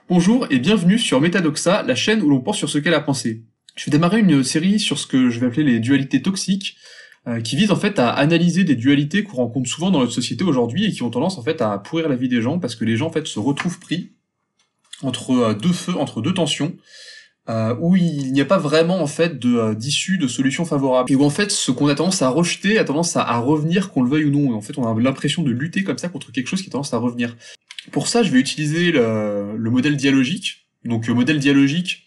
Bonjour et bienvenue sur Metadoxa, la chaîne où l'on pense sur ce qu'est la pensée. Je vais démarrer une série sur ce que je vais appeler les dualités toxiques, qui visent en fait à analyser des dualités qu'on rencontre souvent dans notre société aujourd'hui et qui ont tendance en fait à pourrir la vie des gens parce que les gens en fait se retrouvent pris entre deux feux, entre deux tensions, où il n'y a pas vraiment en fait d'issue, de solution favorable. Et où en fait ce qu'on a tendance à rejeter a tendance à revenir, qu'on le veuille ou non. Et en fait on a l'impression de lutter comme ça contre quelque chose qui a tendance à revenir. Pour ça, je vais utiliser le modèle dialogique. Donc, modèle dialogique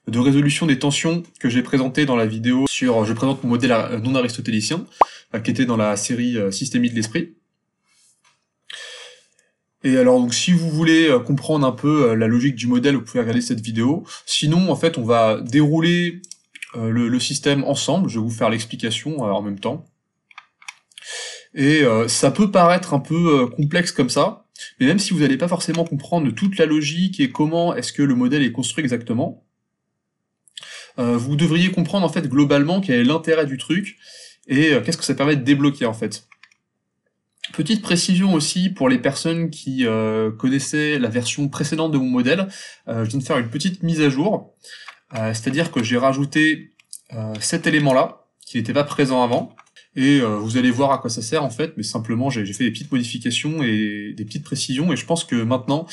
de résolution des tensions que j'ai présenté dans la vidéo sur, je présente mon modèle non aristotélicien, qui était dans la série Systémie de l'esprit. Et alors, donc, si vous voulez comprendre un peu la logique du modèle, vous pouvez regarder cette vidéo. Sinon, en fait, on va dérouler le système ensemble. Je vais vous faire l'explication en même temps. Et ça peut paraître un peu complexe comme ça, mais même si vous n'allez pas forcément comprendre toute la logique et comment est-ce que le modèle est construit exactement, vous devriez comprendre en fait globalement quel est l'intérêt du truc et qu'est-ce que ça permet de débloquer en fait. Petite précision aussi pour les personnes qui connaissaient la version précédente de mon modèle, je viens de faire une petite mise à jour, c'est-à-dire que j'ai rajouté cet élément-là, qui n'était pas présent avant, et vous allez voir à quoi ça sert en fait, mais simplement j'ai fait des petites modifications et des petites précisions, et je pense que maintenant,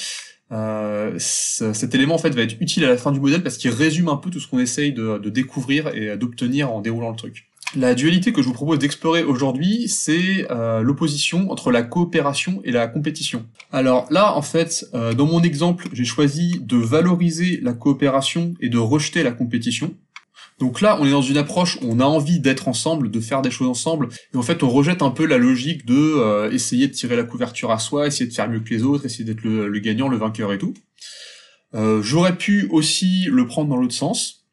cet élément en fait va être utile à la fin du modèle, parce qu'il résume un peu tout ce qu'on essaye de découvrir et d'obtenir en déroulant le truc. La dualité que je vous propose d'explorer aujourd'hui, c'est l'opposition entre la coopération et la compétition. Alors là, en fait, dans mon exemple, j'ai choisi de valoriser la coopération et de rejeter la compétition. Donc là, on est dans une approche où on a envie d'être ensemble, de faire des choses ensemble, et en fait, on rejette un peu la logique de essayer de tirer la couverture à soi, essayer de faire mieux que les autres, essayer d'être le gagnant, le vainqueur et tout. J'aurais pu aussi le prendre dans l'autre sens.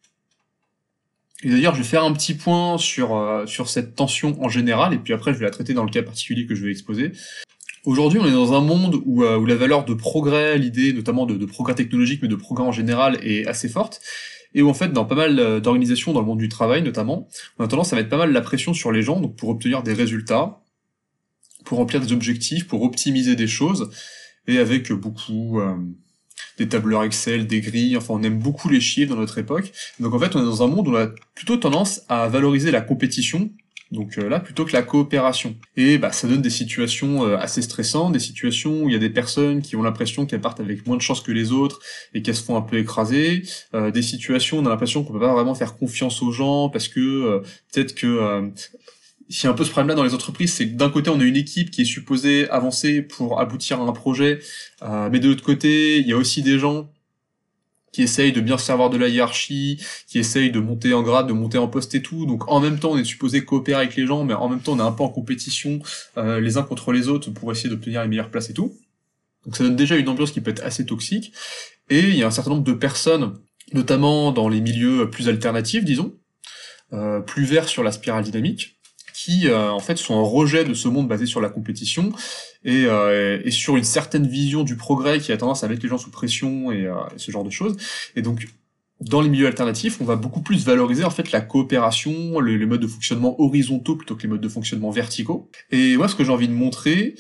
Et d'ailleurs, je vais faire un petit point sur cette tension en général, et puis après, je vais la traiter dans le cas particulier que je vais exposer. Aujourd'hui, on est dans un monde où la valeur de progrès, l'idée notamment de progrès technologique, mais de progrès en général, est assez forte. Et où en fait, dans pas mal d'organisations, dans le monde du travail notamment, on a tendance à mettre pas mal la pression sur les gens, donc pour obtenir des résultats, pour remplir des objectifs, pour optimiser des choses, et avec beaucoup des tableurs Excel, des grilles, enfin on aime beaucoup les chiffres dans notre époque. Donc en fait, on est dans un monde où on a plutôt tendance à valoriser la compétition, donc là, plutôt que la coopération. Et bah ça donne des situations assez stressantes, des situations où il y a des personnes qui ont l'impression qu'elles partent avec moins de chance que les autres et qu'elles se font un peu écraser, des situations où on a l'impression qu'on peut pas vraiment faire confiance aux gens parce que peut-être que il y a un peu ce problème-là dans les entreprises, c'est que d'un côté on a une équipe qui est supposée avancer pour aboutir à un projet, mais de l'autre côté il y a aussi des gens qui essayent de bien se servir de la hiérarchie, qui essayent de monter en grade, de monter en poste et tout. Donc en même temps, on est supposé coopérer avec les gens, mais en même temps, on est un peu en compétition les uns contre les autres pour essayer d'obtenir les meilleures places et tout. Donc ça donne déjà une ambiance qui peut être assez toxique. Et il y a un certain nombre de personnes, notamment dans les milieux plus alternatifs, disons, plus verts sur la spirale dynamique, qui en fait sont en rejet de ce monde basé sur la compétition et sur une certaine vision du progrès qui a tendance à mettre les gens sous pression et ce genre de choses. Et donc dans les milieux alternatifs, on va beaucoup plus valoriser en fait la coopération, les modes de fonctionnement horizontaux plutôt que les modes de fonctionnement verticaux. Et moi, ce que j'ai envie de montrer,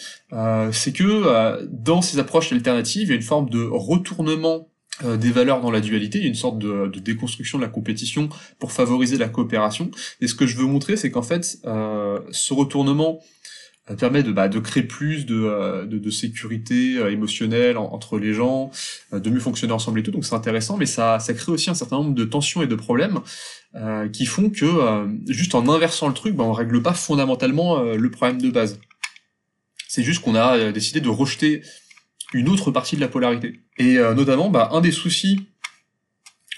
c'est que dans ces approches alternatives, il y a une forme de retournement des valeurs dans la dualité, il y a une sorte de déconstruction de la compétition pour favoriser la coopération. Et ce que je veux montrer, c'est qu'en fait, ce retournement permet de créer plus de sécurité émotionnelle entre les gens, de mieux fonctionner ensemble et tout. Donc c'est intéressant, mais ça crée aussi un certain nombre de tensions et de problèmes qui font que juste en inversant le truc, on règle pas fondamentalement le problème de base. C'est juste qu'on a décidé de rejeter une autre partie de la polarité. Et notamment, un des soucis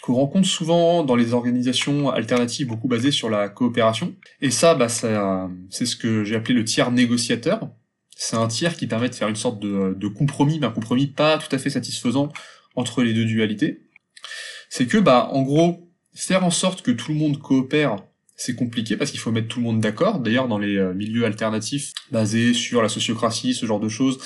qu'on rencontre souvent dans les organisations alternatives beaucoup basées sur la coopération, et ça, c'est ce que j'ai appelé le tiers négociateur. C'est un tiers qui permet de faire une sorte de compromis, mais un compromis pas tout à fait satisfaisant entre les deux dualités. C'est que, en gros, faire en sorte que tout le monde coopère, c'est compliqué parce qu'il faut mettre tout le monde d'accord. D'ailleurs, dans les milieux alternatifs basés sur la sociocratie, ce genre de choses,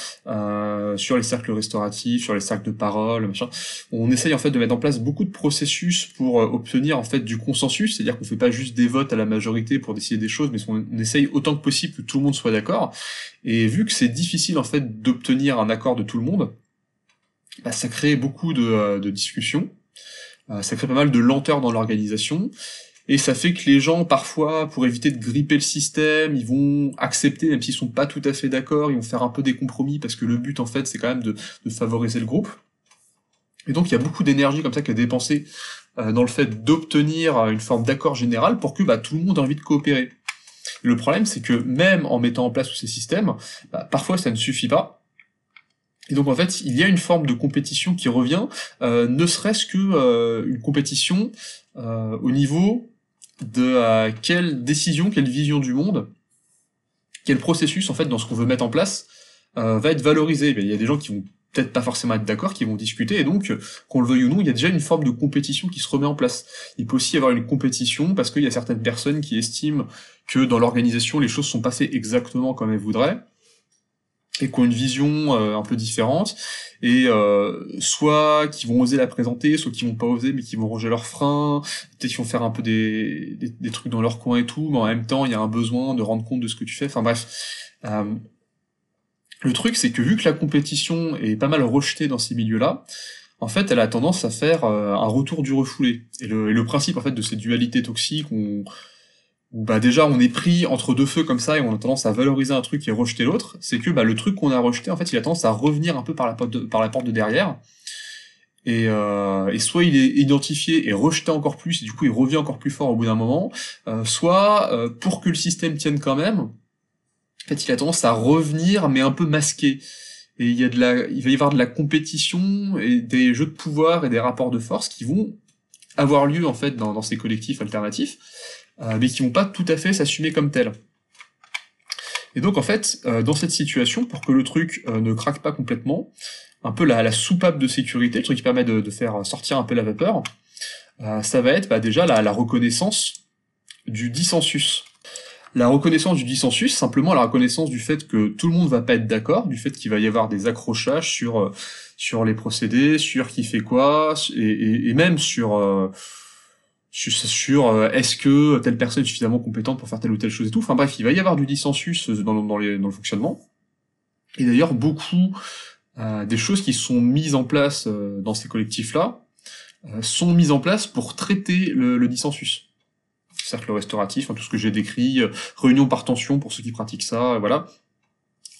sur les cercles restauratifs, sur les cercles de parole, machin, on essaye en fait de mettre en place beaucoup de processus pour obtenir en fait du consensus, c'est-à-dire qu'on fait pas juste des votes à la majorité pour décider des choses, mais on essaye autant que possible que tout le monde soit d'accord. Et vu que c'est difficile en fait d'obtenir un accord de tout le monde, bah, ça crée beaucoup de discussions, ça crée pas mal de lenteur dans l'organisation, et ça fait que les gens, parfois, pour éviter de gripper le système, ils vont accepter, même s'ils sont pas tout à fait d'accord, ils vont faire un peu des compromis, parce que le but, en fait, c'est quand même de favoriser le groupe. Et donc, il y a beaucoup d'énergie comme ça qui est dépensée dans le fait d'obtenir une forme d'accord général pour que bah, tout le monde ait envie de coopérer. Le problème, c'est que même en mettant en place tous ces systèmes, bah, parfois ça ne suffit pas. Et donc en fait, il y a une forme de compétition qui revient, ne serait-ce que une compétition au niveau de quelle décision, quelle vision du monde, quel processus en fait dans ce qu'on veut mettre en place va être valorisé. Il y a des gens qui vont peut-être pas forcément être d'accord, qui vont discuter, et donc, qu'on le veuille ou non, il y a déjà une forme de compétition qui se remet en place. Il peut aussi y avoir une compétition parce qu'il y a certaines personnes qui estiment que dans l'organisation, les choses sont passées exactement comme elles voudraient, et qui ont une vision un peu différente, et soit qui vont oser la présenter, soit qui vont pas oser, mais qui vont ronger leurs freins, peut-être qu'ils vont faire un peu des trucs dans leur coin et tout, mais en même temps, il y a un besoin de rendre compte de ce que tu fais, enfin bref. Le truc, c'est que vu que la compétition est pas mal rejetée dans ces milieux-là, en fait, elle a tendance à faire un retour du refoulé. Et le principe, en fait, de ces dualités toxiques, où bah déjà on est pris entre deux feux comme ça et on a tendance à valoriser un truc et rejeter l'autre, c'est que bah le truc qu'on a rejeté, en fait, il a tendance à revenir un peu par la porte de derrière. Et soit il est identifié et rejeté encore plus, et du coup il revient encore plus fort au bout d'un moment, soit pour que le système tienne quand même, en fait, il a tendance à revenir, mais un peu masqué. Et il va y avoir de la compétition et des jeux de pouvoir et des rapports de force qui vont avoir lieu en fait dans ces collectifs alternatifs, mais qui vont pas tout à fait s'assumer comme tels. Et donc en fait, dans cette situation, pour que le truc ne craque pas complètement, un peu la soupape de sécurité, le truc qui permet de faire sortir un peu la vapeur, ça va être bah, déjà la reconnaissance du dissensus. La reconnaissance du dissensus, simplement la reconnaissance du fait que tout le monde va pas être d'accord, du fait qu'il va y avoir des accrochages sur les procédés, sur qui fait quoi, et même sur est-ce que telle personne est suffisamment compétente pour faire telle ou telle chose et tout. Enfin bref, il va y avoir du dissensus dans le fonctionnement. Et d'ailleurs, beaucoup des choses qui sont mises en place dans ces collectifs-là sont mises en place pour traiter le dissensus. Cercle restauratif, tout ce que j'ai décrit, réunion par tension pour ceux qui pratiquent ça, voilà.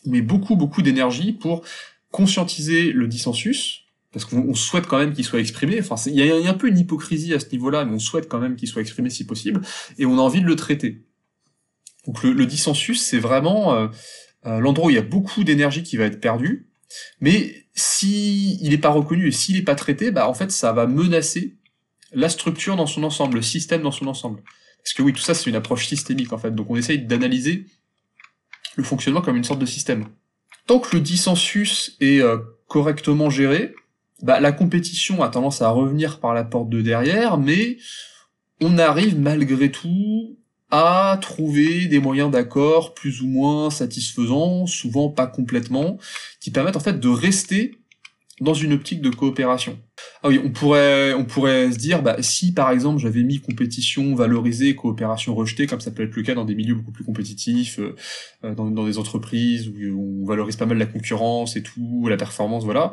Mais beaucoup d'énergie pour conscientiser le dissensus, parce qu'on souhaite quand même qu'il soit exprimé, enfin il y a un peu une hypocrisie à ce niveau-là, mais on souhaite quand même qu'il soit exprimé si possible, et on a envie de le traiter. Donc le dissensus, c'est vraiment l'endroit où il y a beaucoup d'énergie qui va être perdue, mais si il n'est pas reconnu et s'il n'est pas traité, bah en fait ça va menacer la structure dans son ensemble, le système dans son ensemble. Parce que oui, tout ça c'est une approche systémique en fait, donc on essaye d'analyser le fonctionnement comme une sorte de système. Tant que le dissensus est correctement géré, bah, la compétition a tendance à revenir par la porte de derrière, mais on arrive malgré tout à trouver des moyens d'accord plus ou moins satisfaisants, souvent pas complètement, qui permettent en fait de rester dans une optique de coopération. Ah oui, on pourrait se dire, bah, si par exemple j'avais mis compétition valorisée, coopération rejetée, comme ça peut être le cas dans des milieux beaucoup plus compétitifs, dans des entreprises où on valorise pas mal la concurrence et tout, la performance, voilà.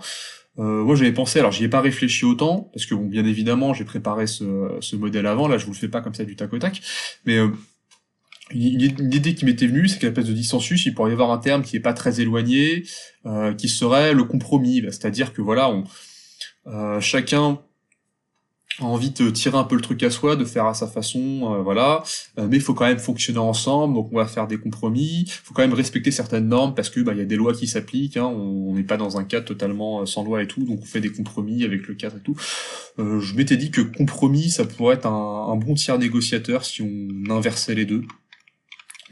Moi j'avais pensé, alors j'y ai pas réfléchi autant, parce que bon, bien évidemment j'ai préparé ce modèle avant, là je vous le fais pas comme ça du tac au tac, mais une idée qui m'était venue, c'est qu'à la place de dissensus, il pourrait y avoir un terme qui est pas très éloigné, qui serait le compromis, c'est-à-dire que voilà, chacun a envie de tirer un peu le truc à soi, de faire à sa façon, voilà, mais il faut quand même fonctionner ensemble, donc on va faire des compromis, il faut quand même respecter certaines normes, parce que bah il y a des lois qui s'appliquent, hein, on n'est pas dans un cadre totalement sans loi et tout, donc on fait des compromis avec le cadre et tout. Je m'étais dit que compromis, ça pourrait être un bon tiers négociateur si on inversait les deux.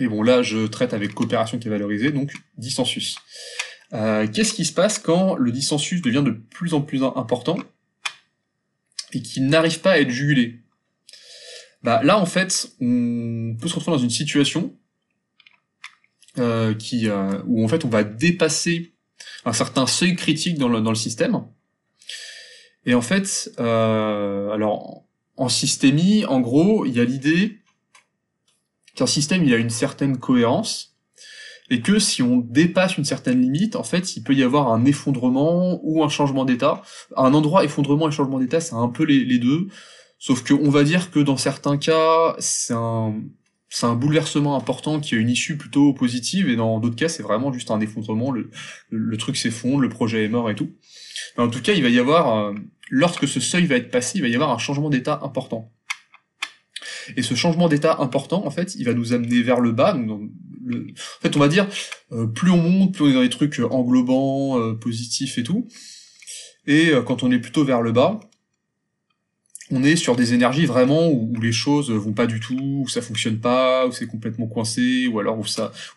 Et bon, là, je traite avec coopération qui est valorisée, donc dissensus. Qu'est-ce qui se passe quand le dissensus devient de plus en plus important et qu'il n'arrive pas à être jugulé? Bah là, en fait, on peut se retrouver dans une situation où en fait on va dépasser un certain seuil critique dans le système. Et en fait, alors en systémie, en gros, il y a l'idée qu'un système il a une certaine cohérence, et que si on dépasse une certaine limite, en fait, il peut y avoir un effondrement ou un changement d'état. Un endroit effondrement et changement d'état, c'est un peu les deux, sauf que on va dire que dans certains cas, c'est un bouleversement important qui a une issue plutôt positive, et dans d'autres cas, c'est vraiment juste un effondrement, le truc s'effondre, le projet est mort et tout. Mais en tout cas, il va y avoir, lorsque ce seuil va être passé, il va y avoir un changement d'état important. Et ce changement d'état important, en fait, il va nous amener vers le bas. Donc en fait, on va dire, plus on monte, plus on est dans des trucs englobants, positifs et tout. Et quand on est plutôt vers le bas, on est sur des énergies vraiment où les choses vont pas du tout, où ça fonctionne pas, où c'est complètement coincé, ou alors où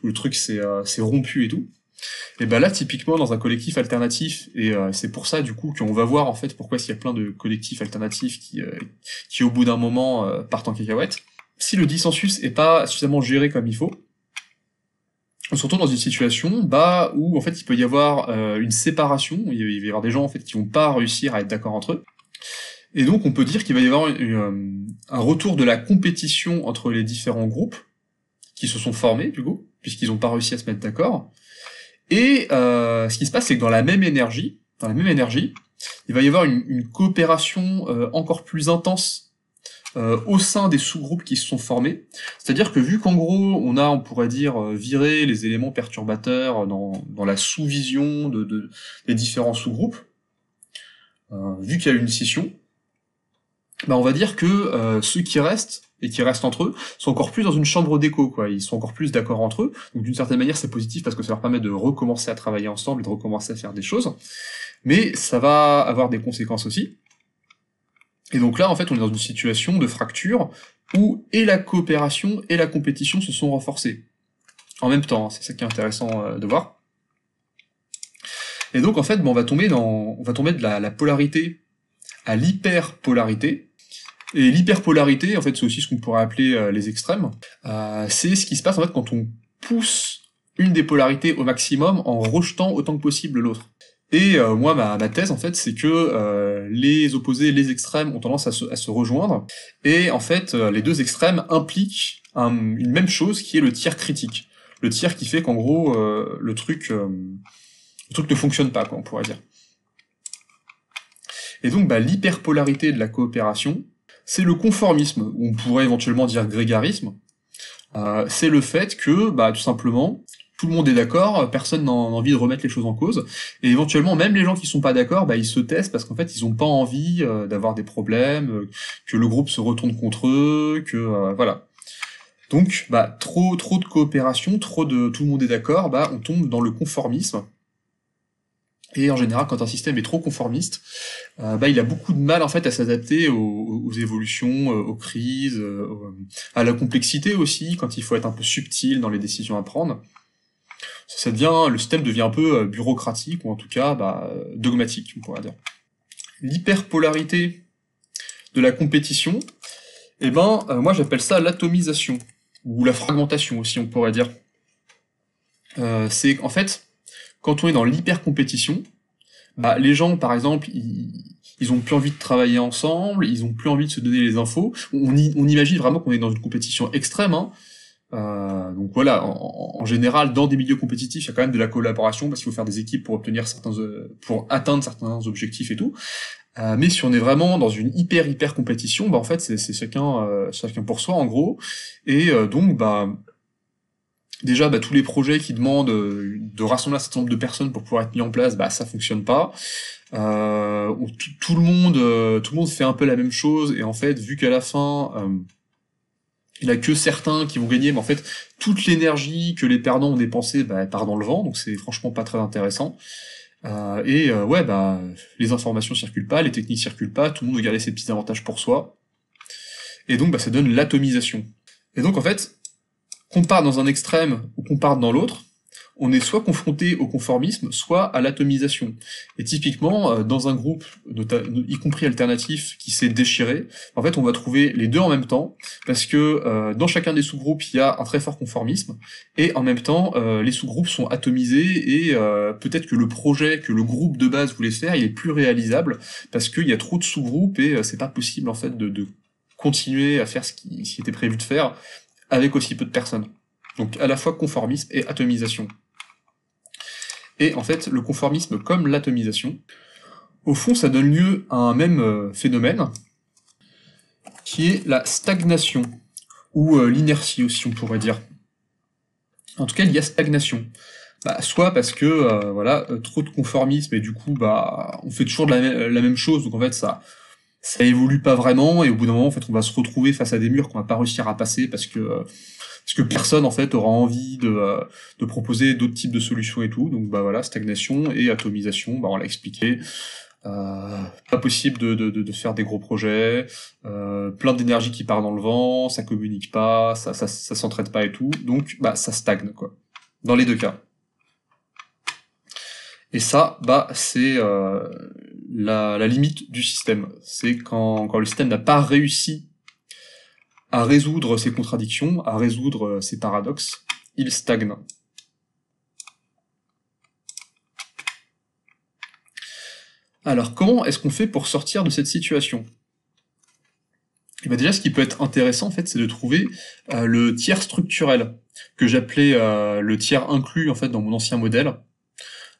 le truc c'est rompu et tout. Et ben là, typiquement, dans un collectif alternatif, et c'est pour ça, du coup, qu'on va voir, en fait, pourquoi s'il y a plein de collectifs alternatifs qui au bout d'un moment, partent en cacahuète. Si le dissensus est pas suffisamment géré comme il faut, on se retrouve dans une situation, où, en fait, il peut y avoir une séparation, il va y avoir des gens, en fait, qui vont pas réussir à être d'accord entre eux. Et donc, on peut dire qu'il va y avoir un retour de la compétition entre les différents groupes qui se sont formés, du coup, puisqu'ils ont pas réussi à se mettre d'accord. Et ce qui se passe, c'est que dans la même énergie, il va y avoir une coopération encore plus intense au sein des sous-groupes qui se sont formés. C'est-à-dire que vu qu'en gros, on pourrait dire, viré les éléments perturbateurs dans la sous-vision des différents sous-groupes, vu qu'il y a une scission, on va dire que ceux qui restent, et qui restent entre eux, sont encore plus dans une chambre d'écho, quoi. Ils sont encore plus d'accord entre eux. Donc d'une certaine manière, c'est positif parce que ça leur permet de recommencer à travailler ensemble et de recommencer à faire des choses. Mais ça va avoir des conséquences aussi. Et donc là, en fait, on est dans une situation de fracture où et la coopération et la compétition se sont renforcées. En même temps, c'est ça qui est intéressant de voir. Et donc en fait, on va tomber de la polarité à l'hyperpolarité. Et l'hyperpolarité, en fait, c'est aussi ce qu'on pourrait appeler les extrêmes. C'est ce qui se passe en fait quand on pousse une des polarités au maximum en rejetant autant que possible l'autre. Et moi, ma thèse, en fait, c'est que les opposés, les extrêmes, ont tendance à se rejoindre. Et en fait, les deux extrêmes impliquent une même chose qui est le tiers critique. Le tiers qui fait qu'en gros, le truc ne fonctionne pas, quoi, on pourrait dire. Et donc, l'hyperpolarité de la coopération, c'est le conformisme, ou on pourrait éventuellement dire grégarisme. C'est le fait que, tout simplement, tout le monde est d'accord, personne n'a envie de remettre les choses en cause, et éventuellement, même les gens qui sont pas d'accord, ils se taisent parce qu'en fait, ils ont pas envie d'avoir des problèmes, que le groupe se retourne contre eux, que voilà. Donc, trop de coopération, tout le monde est d'accord, on tombe dans le conformisme. Et en général, quand un système est trop conformiste, il a beaucoup de mal en fait à s'adapter aux évolutions, aux crises, à la complexité aussi, quand il faut être un peu subtil dans les décisions à prendre. Le système devient un peu bureaucratique, ou en tout cas dogmatique, on pourrait dire. L'hyperpolarité de la compétition, moi j'appelle ça l'atomisation, ou la fragmentation aussi, on pourrait dire. C'est en fait, quand on est dans l'hypercompétition, les gens, par exemple, ils ont plus envie de travailler ensemble, ils ont plus envie de se donner les infos. On imagine vraiment qu'on est dans une compétition extrême, hein. Donc voilà, en général, dans des milieux compétitifs, il y a quand même de la collaboration parce qu'il faut faire des équipes pour pour atteindre certains objectifs et tout. Mais si on est vraiment dans une hyper compétition, en fait, c'est chacun pour soi en gros. Et donc déjà, tous les projets qui demandent de rassembler un certain nombre de personnes pour pouvoir être mis en place, ça fonctionne pas. Tout le monde fait un peu la même chose, et en fait, vu qu'à la fin, il y a que certains qui vont gagner, mais en fait, toute l'énergie que les perdants ont dépensée, elle part dans le vent, donc c'est franchement pas très intéressant. Les informations circulent pas, les techniques circulent pas, tout le monde veut garder ses petits avantages pour soi. Et donc, ça donne l'atomisation. Et donc, en fait, qu'on parte dans un extrême ou qu'on parte dans l'autre, on est soit confronté au conformisme, soit à l'atomisation. Et typiquement, dans un groupe, y compris alternatif, qui s'est déchiré, en fait, on va trouver les deux en même temps, parce que dans chacun des sous-groupes, il y a un très fort conformisme, et en même temps, les sous-groupes sont atomisés, et peut-être que le projet que le groupe de base voulait faire, il est plus réalisable, parce qu'il y a trop de sous-groupes, et c'est pas possible, en fait, de continuer à faire ce qui était prévu de faire, avec aussi peu de personnes. Donc à la fois conformisme et atomisation. Et en fait, le conformisme comme l'atomisation, au fond, ça donne lieu à un même phénomène, qui est la stagnation, ou l'inertie aussi, on pourrait dire. En tout cas, il y a stagnation. Soit parce que, voilà, trop de conformisme, et du coup, on fait toujours la même chose, donc en fait, ça évolue pas vraiment, et au bout d'un moment, en fait, on va se retrouver face à des murs qu'on va pas réussir à passer, parce que personne, en fait, aura envie de proposer d'autres types de solutions et tout, donc voilà, stagnation et atomisation, on l'a expliqué. Pas possible de faire des gros projets, plein d'énergie qui part dans le vent, ça communique pas, ça s'entraide pas et tout, donc ça stagne, quoi. Dans les deux cas. Et ça, c'est la limite du système. C'est quand le système n'a pas réussi à résoudre ses contradictions, à résoudre ses paradoxes, il stagne. Alors, comment est-ce qu'on fait pour sortir de cette situation? Et déjà, ce qui peut être intéressant, en fait, c'est de trouver le tiers structurel, que j'appelais le tiers inclus, en fait, dans mon ancien modèle.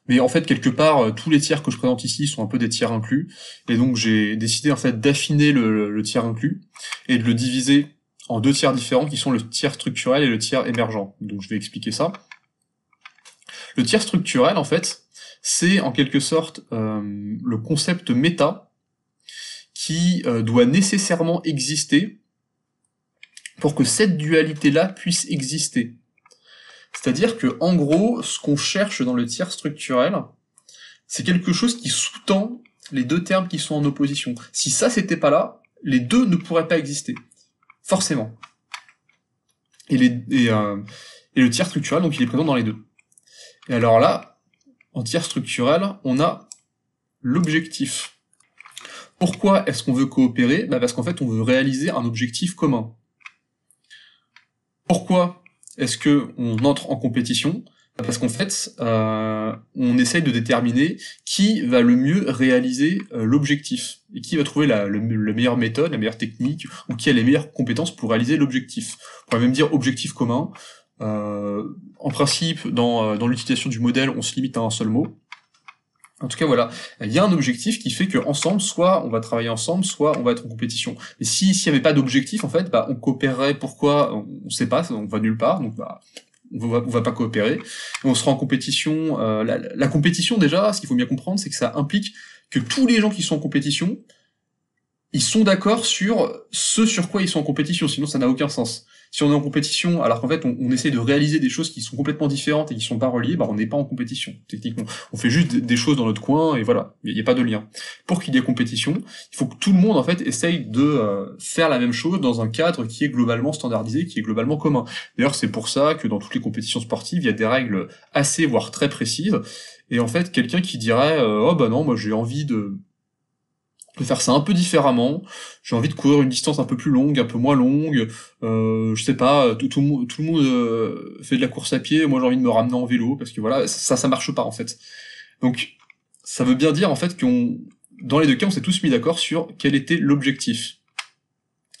Mais en fait, quelque part, tous les tiers que je présente ici sont un peu des tiers inclus, et donc j'ai décidé, en fait, d'affiner le tiers inclus, et de le diviser en deux tiers différents, qui sont le tiers structurel et le tiers émergent. Donc je vais expliquer ça. Le tiers structurel, en fait, c'est en quelque sorte le concept méta qui doit nécessairement exister pour que cette dualité-là puisse exister. C'est-à-dire que, en gros, ce qu'on cherche dans le tiers structurel, c'est quelque chose qui sous-tend les deux termes qui sont en opposition. Si ça c'était pas là, les deux ne pourraient pas exister. Forcément. Et le tiers structurel, donc il est présent dans les deux. Et alors là, en tiers structurel, on a l'objectif. Pourquoi est-ce qu'on veut coopérer? Parce qu'en fait, on veut réaliser un objectif commun. Pourquoi est-ce qu'on entre en compétition? Parce qu'en fait, on essaye de déterminer qui va le mieux réaliser l'objectif, et qui va trouver la meilleure méthode, la meilleure technique, ou qui a les meilleures compétences pour réaliser l'objectif. On pourrait même dire objectif commun. En principe, dans l'utilisation du modèle, on se limite à un seul mot. En tout cas, voilà, il y a un objectif qui fait que ensemble, soit on va travailler ensemble, soit on va être en compétition. Et s'il n'y avait pas d'objectif, en fait, on coopérerait. Pourquoi? On sait pas, on va nulle part, donc on va pas coopérer. Et on sera en compétition. La compétition, déjà, ce qu'il faut bien comprendre, c'est que ça implique que tous les gens qui sont en compétition, ils sont d'accord sur ce sur quoi ils sont en compétition, sinon ça n'a aucun sens. Si on est en compétition, alors qu'en fait on essaie de réaliser des choses qui sont complètement différentes et qui sont pas reliées, on n'est pas en compétition, techniquement. On fait juste des choses dans notre coin, et voilà, il n'y a pas de lien. Pour qu'il y ait compétition, il faut que tout le monde, en fait, essaye de faire la même chose dans un cadre qui est globalement standardisé, qui est globalement commun. D'ailleurs, c'est pour ça que dans toutes les compétitions sportives, il y a des règles assez, voire très précises, et en fait, quelqu'un qui dirait « Oh non, moi j'ai envie de faire ça un peu différemment, j'ai envie de courir une distance un peu plus longue, un peu moins longue, je sais pas, tout le monde fait de la course à pied, moi j'ai envie de me ramener en vélo, parce que voilà, ça marche pas en fait. Donc, ça veut bien dire en fait dans les deux cas, on s'est tous mis d'accord sur quel était l'objectif.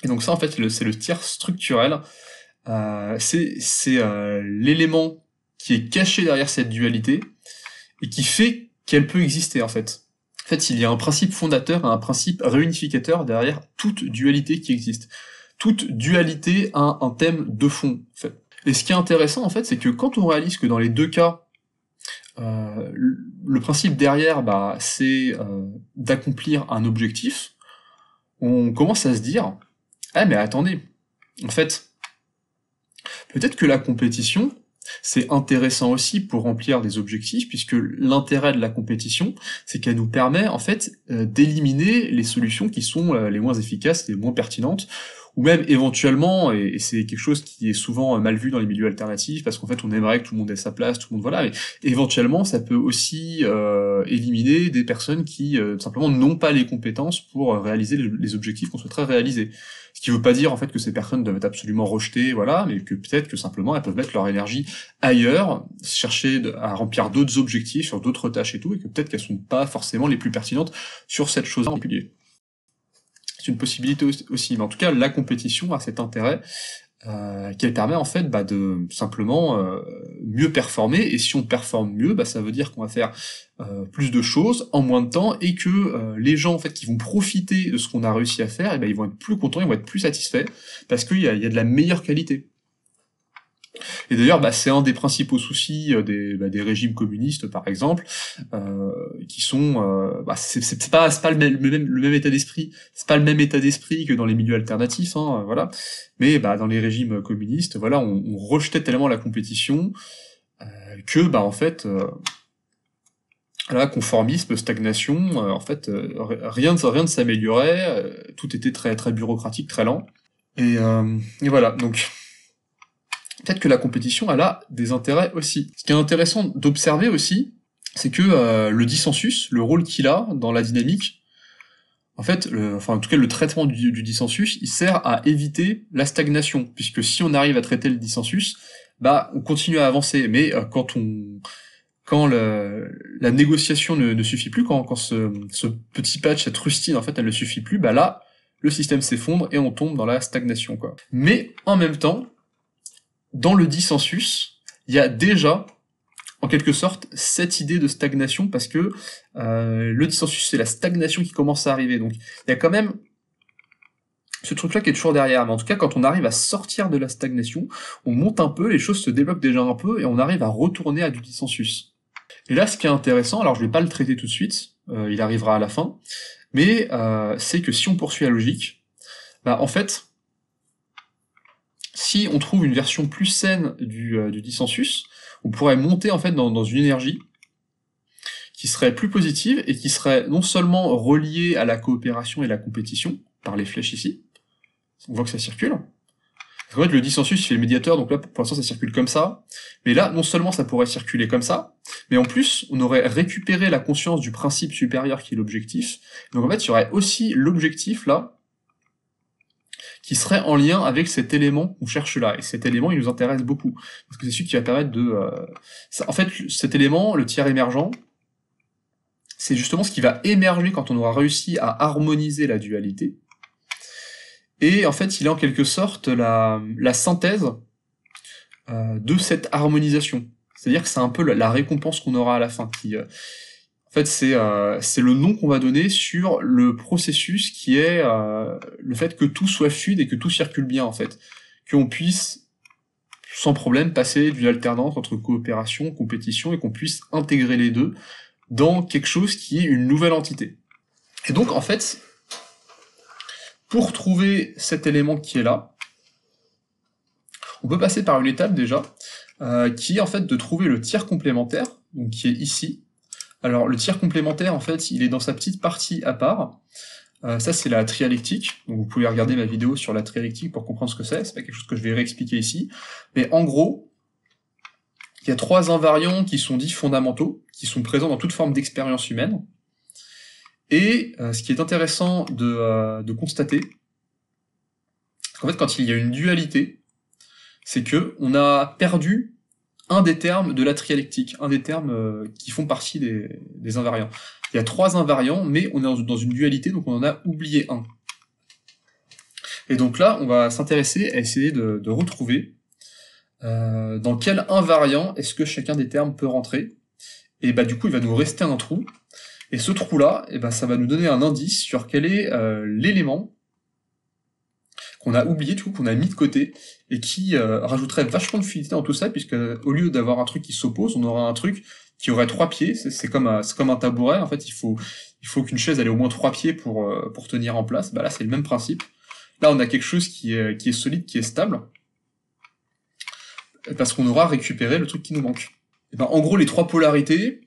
Et donc ça, en fait, c'est le tiers structurel, c'est l'élément qui est caché derrière cette dualité, et qui fait qu'elle peut exister en fait. En fait, il y a un principe fondateur et un principe réunificateur derrière toute dualité qui existe. Toute dualité a un thème de fond, en fait. Et ce qui est intéressant, en fait, c'est que quand on réalise que dans les deux cas, le principe derrière, c'est d'accomplir un objectif, on commence à se dire « Ah, mais attendez, en fait, peut-être que la compétition, c'est intéressant aussi pour remplir des objectifs, puisque l'intérêt de la compétition, c'est qu'elle nous permet en fait d'éliminer les solutions qui sont les moins efficaces, les moins pertinentes, ou même éventuellement, et c'est quelque chose qui est souvent mal vu dans les milieux alternatifs, parce qu'en fait on aimerait que tout le monde ait sa place, tout le monde voilà, mais éventuellement ça peut aussi éliminer des personnes qui simplement n'ont pas les compétences pour réaliser les objectifs qu'on souhaiterait réaliser. Ce qui veut pas dire en fait que ces personnes doivent être absolument rejetées, voilà, mais que peut-être que simplement elles peuvent mettre leur énergie ailleurs, chercher à remplir d'autres objectifs sur d'autres tâches et tout, et que peut-être qu'elles sont pas forcément les plus pertinentes sur cette chose en particulier. C'est une possibilité aussi, mais en tout cas la compétition a cet intérêt qu'elle permet en fait de simplement mieux performer, et si on performe mieux, ça veut dire qu'on va faire plus de choses en moins de temps, et que les gens en fait qui vont profiter de ce qu'on a réussi à faire, ils vont être plus contents, ils vont être plus satisfaits, parce qu'il y a de la meilleure qualité. Et d'ailleurs, c'est un des principaux soucis des régimes communistes, par exemple, qui sont, c'est pas le même état d'esprit, c'est pas le même état d'esprit que dans les milieux alternatifs, hein, voilà. Mais dans les régimes communistes, voilà, on rejetait tellement la compétition que, en fait, là, conformisme, stagnation, en fait, rien ne s'améliorait, tout était très très bureaucratique, très lent, et voilà, donc. Peut-être que la compétition, elle a des intérêts aussi. Ce qui est intéressant d'observer aussi, c'est que le dissensus, le rôle qu'il a dans la dynamique, en fait, en tout cas le traitement du dissensus, il sert à éviter la stagnation, puisque si on arrive à traiter le dissensus, on continue à avancer, mais quand la négociation ne suffit plus, quand ce petit patch, cette rustine, en fait, elle ne suffit plus, là, le système s'effondre et on tombe dans la stagnation, quoi. Mais, en même temps, dans le dissensus, il y a déjà, en quelque sorte, cette idée de stagnation, parce que le dissensus, c'est la stagnation qui commence à arriver. Donc, il y a quand même ce truc-là qui est toujours derrière. Mais en tout cas, quand on arrive à sortir de la stagnation, on monte un peu, les choses se débloquent déjà un peu, et on arrive à retourner à du dissensus. Et là, ce qui est intéressant, alors je vais pas le traiter tout de suite, il arrivera à la fin, mais c'est que si on poursuit la logique, en fait, si on trouve une version plus saine du dissensus, on pourrait monter en fait dans une énergie qui serait plus positive et qui serait non seulement reliée à la coopération et la compétition, par les flèches ici, on voit que ça circule. En fait, le dissensus il fait le médiateur, donc là pour l'instant ça circule comme ça, mais là non seulement ça pourrait circuler comme ça, mais en plus on aurait récupéré la conscience du principe supérieur qui est l'objectif, donc en fait il y aurait aussi l'objectif là, qui serait en lien avec cet élément qu'on cherche là. Et cet élément, il nous intéresse beaucoup. Parce que c'est celui qui va permettre de... en fait, cet élément, le tiers émergent, c'est justement ce qui va émerger quand on aura réussi à harmoniser la dualité. Et en fait, il est en quelque sorte la synthèse de cette harmonisation. C'est-à-dire que c'est un peu la récompense qu'on aura à la fin, qui... en fait, c'est le nom qu'on va donner sur le processus qui est le fait que tout soit fluide et que tout circule bien, en fait. Qu'on puisse, sans problème, passer d'une alternance entre coopération, compétition, et qu'on puisse intégrer les deux dans quelque chose qui est une nouvelle entité. Et donc, en fait, pour trouver cet élément qui est là, on peut passer par une étape déjà, qui est en fait de trouver le tiers complémentaire, donc qui est ici. Alors, le tiers complémentaire, en fait, il est dans sa petite partie à part. Ça, c'est la trialectique. Donc, vous pouvez regarder ma vidéo sur la trialectique pour comprendre ce que c'est. C'est pas quelque chose que je vais réexpliquer ici. Mais en gros, il y a 3 invariants qui sont dits fondamentaux, qui sont présents dans toute forme d'expérience humaine. Et ce qui est intéressant de constater, c'est qu'en fait, quand il y a une dualité, c'est que on a perdu un des termes de la trialectique, un des termes qui font partie des invariants. Il y a 3 invariants, mais on est dans une dualité, donc on en a oublié un. Et donc là, on va s'intéresser à essayer de retrouver dans quel invariant est-ce que chacun des termes peut rentrer. Et du coup, il va nous rester un trou, et ce trou-là, ça va nous donner un indice sur quel est l'élément qu'on a oublié, tout qu'on a mis de côté, et qui rajouterait vachement de fluidité dans tout ça, puisque au lieu d'avoir un truc qui s'oppose, on aura un truc qui aurait 3 pieds, c'est comme un tabouret, en fait, il faut qu'une chaise ait au moins 3 pieds pour tenir en place. Là, c'est le même principe. Là, on a quelque chose qui est solide, qui est stable, parce qu'on aura récupéré le truc qui nous manque. En gros, les 3 polarités,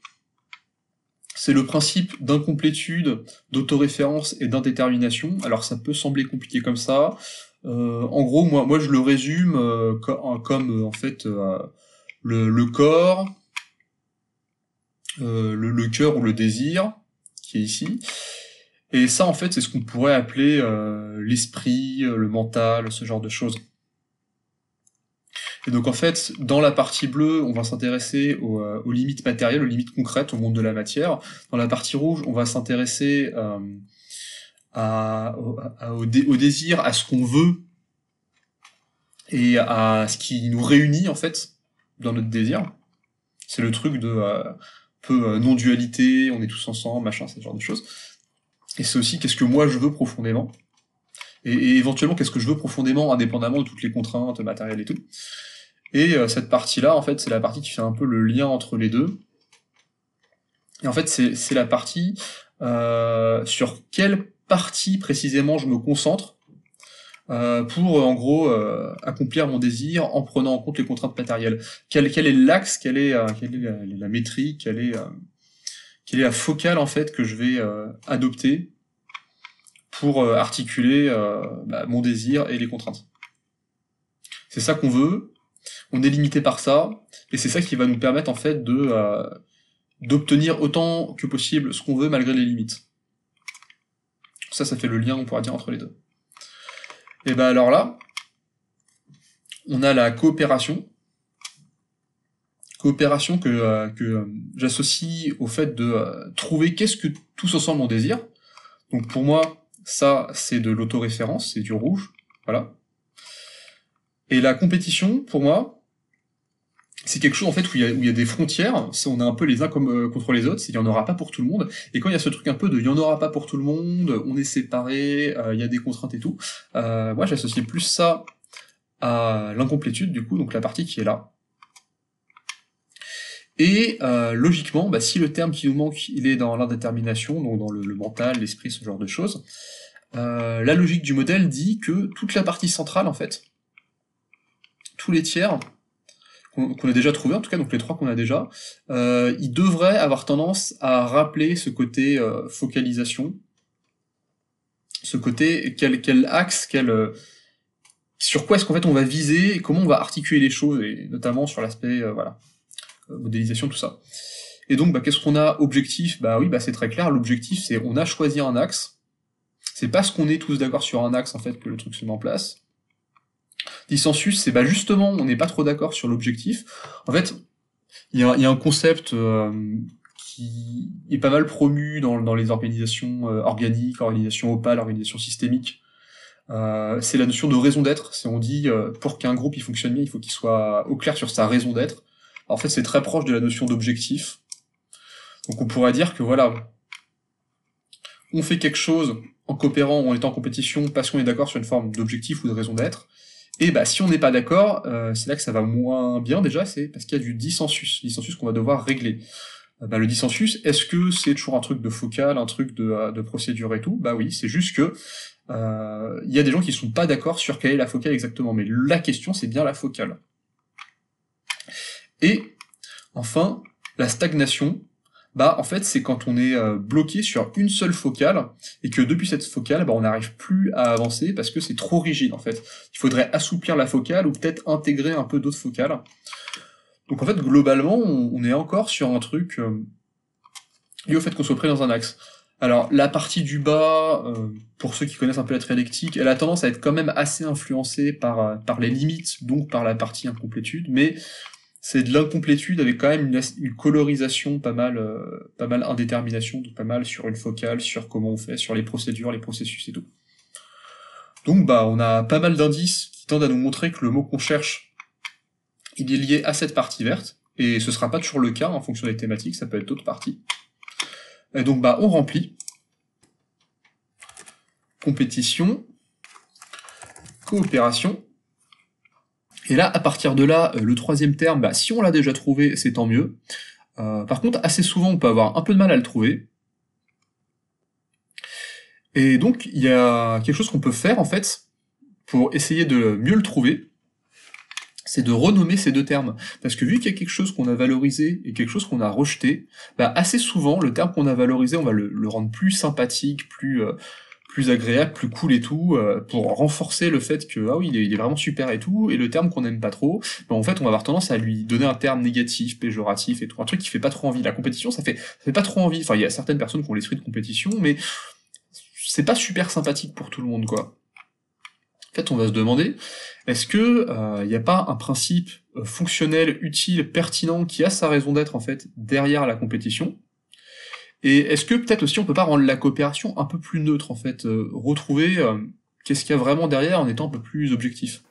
c'est le principe d'incomplétude, d'autoréférence et d'indétermination. Alors ça peut sembler compliqué comme ça. En gros, moi je le résume comme en fait le corps, le cœur ou le désir, qui est ici. Et ça, en fait, c'est ce qu'on pourrait appeler l'esprit, le mental, ce genre de choses. Et donc en fait, dans la partie bleue, on va s'intéresser aux limites matérielles, aux limites concrètes, au monde de la matière. Dans la partie rouge, on va s'intéresser au désir, à ce qu'on veut et à ce qui nous réunit en fait dans notre désir. C'est le truc de peu non-dualité, on est tous ensemble, machin, ce genre de choses. Et c'est aussi qu'est-ce que moi je veux profondément, et éventuellement qu'est-ce que je veux profondément, indépendamment de toutes les contraintes matérielles et tout. Et cette partie-là, en fait, c'est la partie qui fait un peu le lien entre les deux. Et en fait, c'est la partie sur quelle partie précisément je me concentre pour en gros accomplir mon désir en prenant en compte les contraintes matérielles. Quel est l'axe, quelle est la métrique, quelle est la focale en fait que je vais adopter pour articuler mon désir et les contraintes. C'est ça qu'on veut, on est limité par ça, et c'est ça qui va nous permettre en fait de d'obtenir autant que possible ce qu'on veut malgré les limites. Ça fait le lien, on pourra dire, entre les deux. Et ben alors là, on a la coopération. Coopération que j'associe au fait de trouver qu'est-ce que tous ensemble on désire. Donc pour moi, ça, c'est de l'autoréférence, c'est du rouge, voilà. Et la compétition, pour moi, c'est quelque chose en fait où il y a des frontières, on est un peu les uns comme contre les autres, c'est qu'il y en aura pas pour tout le monde. Et quand il y a ce truc un peu de il y en aura pas pour tout le monde, on est séparés, il y a des contraintes et tout, moi j'associe plus ça à l'incomplétude du coup, donc la partie qui est là. Et logiquement, si le terme qui nous manque, il est dans l'indétermination, donc dans le mental, l'esprit, ce genre de choses, la logique du modèle dit que toute la partie centrale, en fait, tous les tiers qu'on a déjà trouvés, en tout cas, donc les 3 qu'on a déjà, ils devraient avoir tendance à rappeler ce côté focalisation, ce côté quel axe, sur quoi est-ce qu'en fait on va viser, et comment on va articuler les choses, et notamment sur l'aspect modélisation, tout ça. Et donc, qu'est-ce qu'on a? Objectif, oui, c'est très clair, l'objectif, c'est on a choisi un axe, c'est parce qu'on est tous d'accord sur un axe, en fait, que le truc se met en place. Dissensus, c'est justement, on n'est pas trop d'accord sur l'objectif. En fait, il y a un concept qui est pas mal promu dans les organisations organiques, organisations opales, organisations systémiques. C'est la notion de raison d'être. C'est on dit, pour qu'un groupe il fonctionne bien, il faut qu'il soit au clair sur sa raison d'être. En fait, c'est très proche de la notion d'objectif. Donc on pourrait dire que voilà, on fait quelque chose en coopérant ou en étant en compétition parce qu'on est d'accord sur une forme d'objectif ou de raison d'être. Et si on n'est pas d'accord, c'est là que ça va moins bien déjà, c'est parce qu'il y a du dissensus qu'on va devoir régler. Le dissensus, est-ce que c'est toujours un truc de focal, un truc de procédure et tout? Oui, c'est juste que il y a des gens qui sont pas d'accord sur quelle est la focale exactement, mais la question c'est bien la focale. Et enfin, la stagnation, en fait, c'est quand on est bloqué sur une seule focale, et que depuis cette focale, on n'arrive plus à avancer parce que c'est trop rigide, en fait. Il faudrait assouplir la focale, ou peut-être intégrer un peu d'autres focales. Donc en fait, globalement, on est encore sur un truc lié au fait qu'on soit pris dans un axe. Alors, la partie du bas, pour ceux qui connaissent un peu la trialectique, elle a tendance à être quand même assez influencée par les limites, donc par la partie incomplétude, mais c'est de l'incomplétude avec quand même une colorisation pas mal indétermination, donc pas mal sur une focale, sur comment on fait, sur les procédures, les processus et tout. Donc on a pas mal d'indices qui tendent à nous montrer que le mot qu'on cherche, il est lié à cette partie verte, et ce sera pas toujours le cas en fonction des thématiques, ça peut être d'autres parties. Et donc on remplit. Compétition, coopération. Et là, à partir de là, le troisième terme, si on l'a déjà trouvé, c'est tant mieux. Par contre, assez souvent, on peut avoir un peu de mal à le trouver. Et donc, il y a quelque chose qu'on peut faire, en fait, pour essayer de mieux le trouver, c'est de renommer ces deux termes. Parce que vu qu'il y a quelque chose qu'on a valorisé et quelque chose qu'on a rejeté, assez souvent, le terme qu'on a valorisé, on va le rendre plus sympathique, plus agréable, plus cool et tout, pour renforcer le fait que oui, il est vraiment super et tout, et le terme qu'on n'aime pas trop, en fait on va avoir tendance à lui donner un terme négatif, péjoratif et tout, un truc qui fait pas trop envie. La compétition, ça fait pas trop envie. Enfin, il y a certaines personnes qui ont l'esprit de compétition, mais c'est pas super sympathique pour tout le monde, quoi. En fait, on va se demander, est-ce que il n'y a pas un principe fonctionnel, utile, pertinent, qui a sa raison d'être en fait derrière la compétition? Et est-ce que peut-être aussi on peut pas rendre la coopération un peu plus neutre, en fait, retrouver qu'est-ce qu'il y a vraiment derrière en étant un peu plus objectif?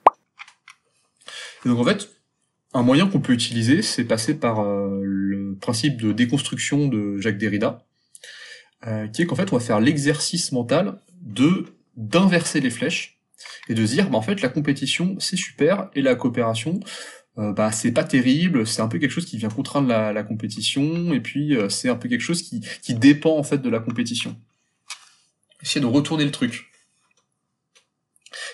Et donc en fait, un moyen qu'on peut utiliser, c'est passer par le principe de déconstruction de Jacques Derrida, qui est qu'en fait on va faire l'exercice mental d'inverser les flèches, et de se dire, bah en fait la compétition c'est super, et la coopération, bah c'est pas terrible, c'est un peu quelque chose qui vient contraindre la compétition, et puis c'est un peu quelque chose qui dépend en fait de la compétition. Essayer de retourner le truc.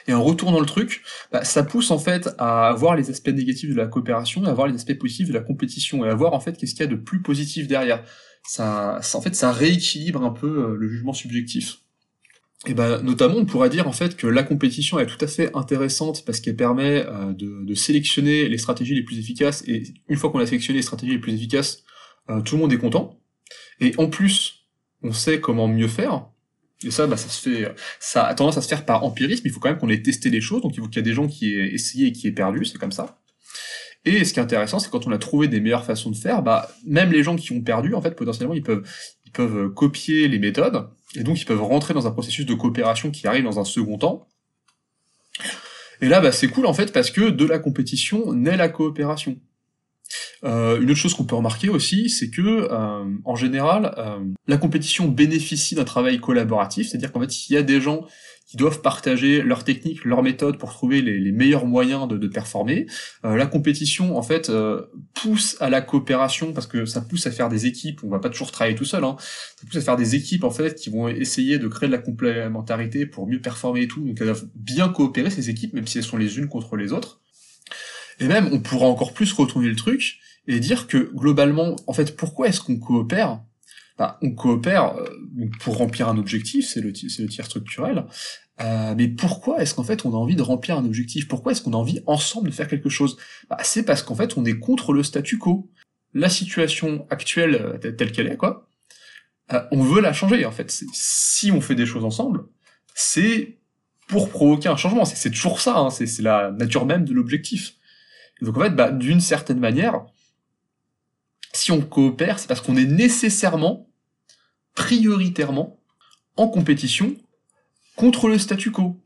Et en retournant le truc, bah, ça pousse en fait à voir les aspects négatifs de la coopération et à voir les aspects positifs de la compétition, et à voir en fait qu'est-ce qu'il y a de plus positif derrière. En fait, ça rééquilibre un peu le jugement subjectif. Et ben notamment, on pourrait dire en fait que la compétition est tout à fait intéressante parce qu'elle permet de sélectionner les stratégies les plus efficaces, et une fois qu'on a sélectionné les stratégies les plus efficaces, tout le monde est content. Et en plus, on sait comment mieux faire. Et ça, bah, ça a tendance à se faire par empirisme. Il faut quand même qu'on ait testé les choses, donc il faut qu'il y ait des gens qui aient essayé et qui aient perdu, c'est comme ça. Et ce qui est intéressant, c'est quand on a trouvé des meilleures façons de faire, bah, même les gens qui ont perdu, en fait, potentiellement, ils peuvent copier les méthodes, et donc ils peuvent rentrer dans un processus de coopération qui arrive dans un second temps. Et là, bah, c'est cool, en fait, parce que de la compétition naît la coopération. Une autre chose qu'on peut remarquer aussi, c'est que, en général, la compétition bénéficie d'un travail collaboratif, c'est-à-dire qu'en fait, il y a des gens qui doivent partager leurs techniques, leurs méthodes pour trouver les meilleurs moyens de performer. La compétition, en fait, pousse à la coopération, parce que ça pousse à faire des équipes, on va pas toujours travailler tout seul, hein, ça pousse à faire des équipes, en fait, qui vont essayer de créer de la complémentarité pour mieux performer et tout, donc elles doivent bien coopérer, ces équipes, même si elles sont les unes contre les autres. Et même, on pourra encore plus retourner le truc, et dire que, globalement, en fait, pourquoi est-ce qu'on coopère? Bah, on coopère pour remplir un objectif, c'est le tir structurel, mais pourquoi est-ce qu'en fait on a envie de remplir un objectif? Pourquoi est-ce qu'on a envie ensemble de faire quelque chose? Bah, c'est parce qu'en fait on est contre le statu quo. La situation actuelle telle qu'elle est, quoi, on veut la changer, en fait. Si on fait des choses ensemble, c'est pour provoquer un changement, c'est toujours ça, hein, c'est la nature même de l'objectif. Donc en fait, bah, d'une certaine manière, si on coopère, c'est parce qu'on est nécessairement, prioritairement, en compétition contre le statu quo.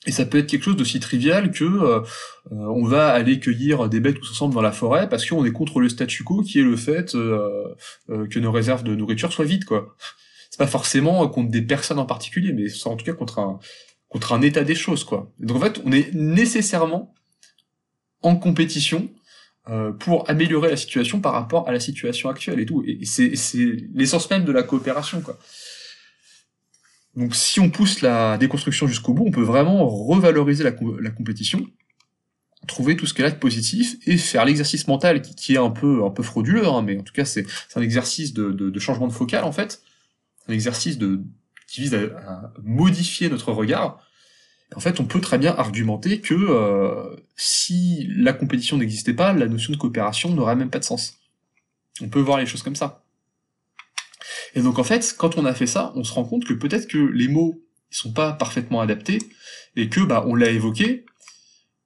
Et ça peut être quelque chose d'aussi trivial que on va aller cueillir des bêtes tous ensemble dans la forêt parce qu'on est contre le statu quo qui est le fait que nos réserves de nourriture soient vides, quoi. C'est pas forcément contre des personnes en particulier, mais c'est en tout cas contre un état des choses, quoi. Et donc en fait, on est nécessairement en compétition pour améliorer la situation par rapport à la situation actuelle et tout. Et c'est l'essence même de la coopération, quoi. Donc si on pousse la déconstruction jusqu'au bout, on peut vraiment revaloriser la compétition, trouver tout ce qu'elle a de positif, et faire l'exercice mental qui est un peu frauduleux, hein, mais en tout cas c'est un exercice de changement de focale, en fait, un exercice qui vise à modifier notre regard. En fait, on peut très bien argumenter que si la compétition n'existait pas, la notion de coopération n'aurait même pas de sens. On peut voir les choses comme ça. Et donc en fait, quand on a fait ça, on se rend compte que peut-être que les mots ils sont pas parfaitement adaptés, et que, bah, on l'a évoqué,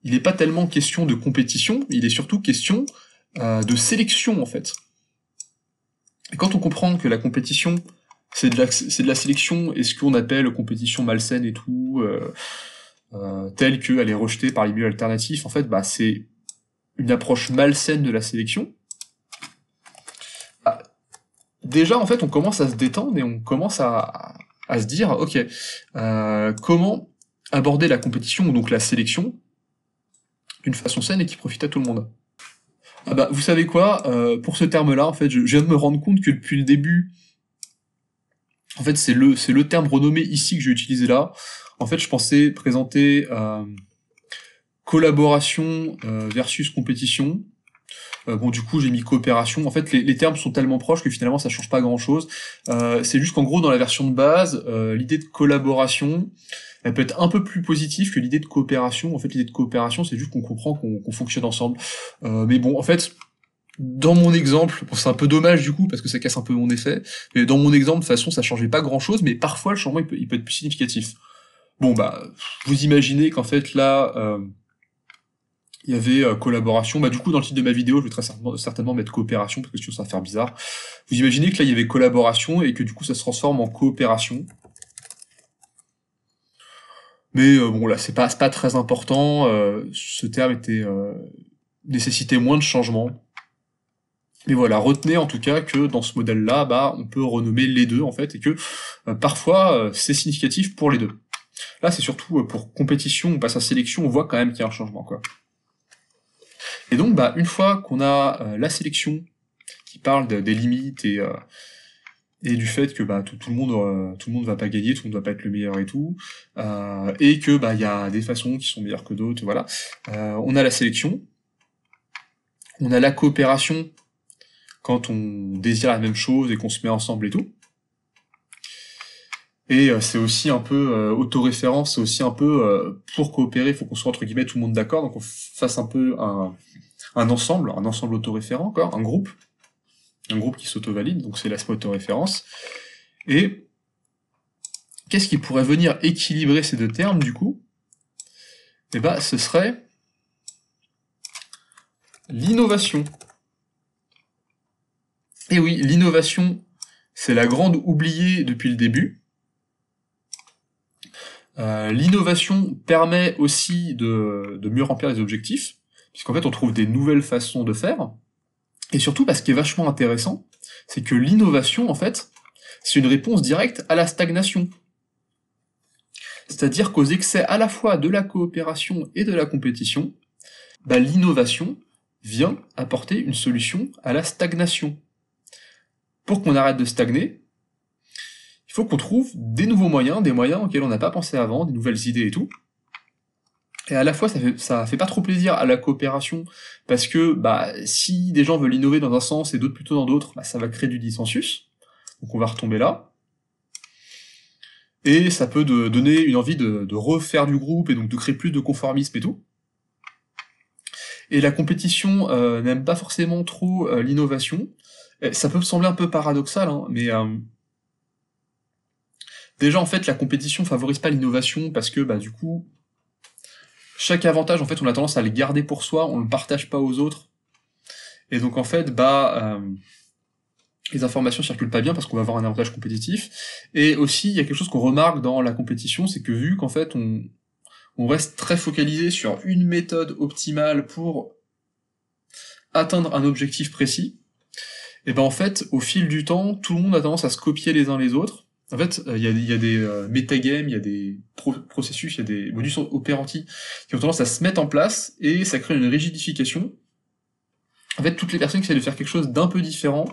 il n'est pas tellement question de compétition, il est surtout question de sélection, en fait. Et quand on comprend que la compétition, c'est de la sélection, et ce qu'on appelle compétition malsaine et tout, telle qu'elle est rejetée par les milieux alternatifs, en fait, bah, c'est une approche malsaine de la sélection. Déjà, en fait, on commence à se détendre et on commence à se dire, ok, comment aborder la compétition, ou donc la sélection, d'une façon saine et qui profite à tout le monde. Ah bah, vous savez quoi, pour ce terme-là, en fait, je viens de me rendre compte que depuis le début, en fait, c'est le terme renommé ici que j'ai utilisé là. En fait, je pensais présenter collaboration versus compétition. Bon, du coup, j'ai mis coopération. En fait, les termes sont tellement proches que finalement, ça change pas grand-chose. C'est juste qu'en gros, dans la version de base, l'idée de collaboration, elle peut être un peu plus positive que l'idée de coopération. En fait, l'idée de coopération, c'est juste qu'on comprend qu'on fonctionne ensemble. Mais bon, en fait, dans mon exemple, bon, c'est un peu dommage du coup, parce que ça casse un peu mon effet, mais dans mon exemple, de toute façon, ça changeait pas grand-chose, mais parfois, le changement, il peut être plus significatif. Bon, bah, vous imaginez qu'en fait, là... il y avait collaboration, bah du coup dans le titre de ma vidéo je vais très certainement mettre coopération parce que sinon ça va faire bizarre. Vous imaginez que là il y avait collaboration et que du coup ça se transforme en coopération. Mais bon là, c'est pas très important. Ce terme nécessitait moins de changements. Mais voilà, retenez en tout cas que dans ce modèle-là, bah, on peut renommer les deux en fait, et que parfois c'est significatif pour les deux. Là, c'est surtout pour compétition, on passe à sélection, on voit quand même qu'il y a un changement, quoi. Et donc, bah, une fois qu'on a la sélection qui parle des limites et du fait que bah, tout le monde va pas gagner, tout le monde va pas être le meilleur et tout, et que bah il y a des façons qui sont meilleures que d'autres, voilà. On a la sélection, on a la coopération quand on désire la même chose et qu'on se met ensemble et tout. Et c'est aussi un peu autoréférence, c'est aussi un peu pour coopérer, il faut qu'on soit entre guillemets tout le monde d'accord, donc on fasse un peu un ensemble autoréférent, quoi, un groupe qui s'auto-valide, donc c'est l'aspect autoréférence. Et qu'est-ce qui pourrait venir équilibrer ces deux termes, du coup? Eh ben, ce serait l'innovation. Et oui, l'innovation, c'est la grande oubliée depuis le début. L'innovation permet aussi de mieux remplir les objectifs, puisqu'en fait on trouve des nouvelles façons de faire. Et surtout, ce qui est vachement intéressant, c'est que l'innovation, en fait, c'est une réponse directe à la stagnation. C'est-à-dire qu'aux excès à la fois de la coopération et de la compétition, bah, l'innovation vient apporter une solution à la stagnation. Pour qu'on arrête de stagner, il faut qu'on trouve des nouveaux moyens, des moyens auxquels on n'a pas pensé avant, des nouvelles idées et tout. Et à la fois, ça fait pas trop plaisir à la coopération, parce que bah, si des gens veulent innover dans un sens et d'autres plutôt dans d'autres, bah, ça va créer du dissensus. Donc on va retomber là. Et ça peut donner une envie de refaire du groupe, et donc de créer plus de conformisme et tout. Et la compétition n'aime pas forcément trop l'innovation. Ça peut sembler un peu paradoxal, hein, mais déjà en fait la compétition favorise pas l'innovation parce que bah du coup chaque avantage en fait on a tendance à le garder pour soi, on le partage pas aux autres. Et donc en fait bah les informations circulent pas bien parce qu'on va avoir un avantage compétitif. Et aussi il y a quelque chose qu'on remarque dans la compétition, c'est que vu qu'en fait on reste très focalisé sur une méthode optimale pour atteindre un objectif précis, et ben en fait, au fil du temps, tout le monde a tendance à se copier les uns les autres. En fait, il y a des metagames, il y a des processus, il y a des modus operandi qui ont tendance à se mettre en place, et ça crée une rigidification. En fait, toutes les personnes qui essaient de faire quelque chose d'un peu différent,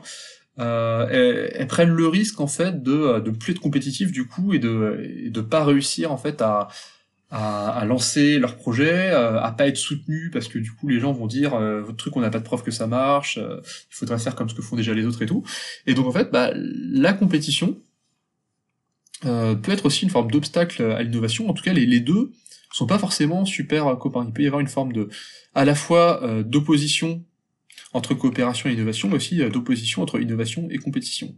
elles prennent le risque en fait de plus être compétitif du coup et de pas réussir en fait à lancer leur projet, à pas être soutenu parce que du coup les gens vont dire votre truc on n'a pas de preuve que ça marche, il faudrait faire comme ce que font déjà les autres et tout. Et donc en fait bah, la compétition peut être aussi une forme d'obstacle à l'innovation. En tout cas les deux sont pas forcément super copains. Il peut y avoir une forme de à la fois d'opposition entre coopération et innovation, mais aussi d'opposition entre innovation et compétition.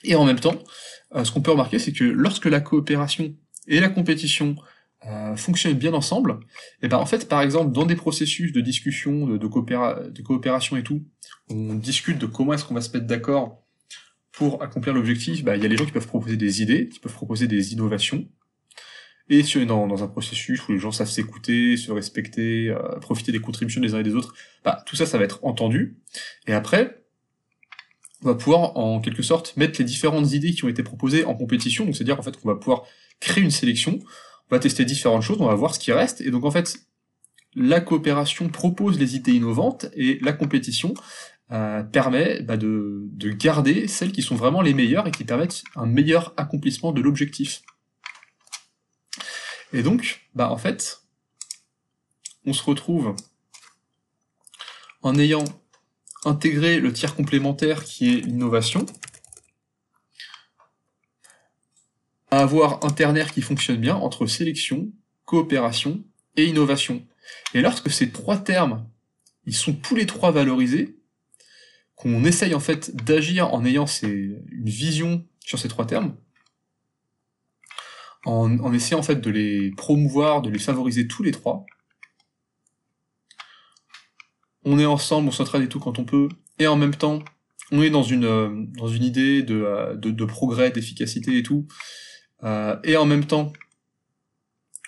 Et en même temps, ce qu'on peut remarquer, c'est que lorsque la coopération et la compétition fonctionnent bien ensemble, et ben en fait, par exemple, dans des processus de discussion, de coopération et tout, on discute de comment est-ce qu'on va se mettre d'accord pour accomplir l'objectif, bah, il y a les gens qui peuvent proposer des idées, qui peuvent proposer des innovations, et si on est dans un processus où les gens savent s'écouter, se respecter, profiter des contributions des uns et des autres, bah, tout ça, ça va être entendu, et après, on va pouvoir en quelque sorte mettre les différentes idées qui ont été proposées en compétition, donc c'est-à-dire en fait qu'on va pouvoir créer une sélection, on va tester différentes choses, on va voir ce qui reste, et donc en fait la coopération propose les idées innovantes, et la compétition permet bah, de garder celles qui sont vraiment les meilleures et qui permettent un meilleur accomplissement de l'objectif. Et donc, bah en fait, on se retrouve en ayant intégré le tiers complémentaire qui est l'innovation, à avoir un ternaire qui fonctionne bien entre sélection, coopération et innovation. Et lorsque ces trois termes, ils sont tous les trois valorisés, qu'on essaye en fait d'agir en ayant une vision sur ces trois termes, en essayant en fait de les promouvoir, de les favoriser tous les trois, on est ensemble, on s'entraide et tout quand on peut, et en même temps, on est dans une idée de progrès, d'efficacité et tout, et en même temps,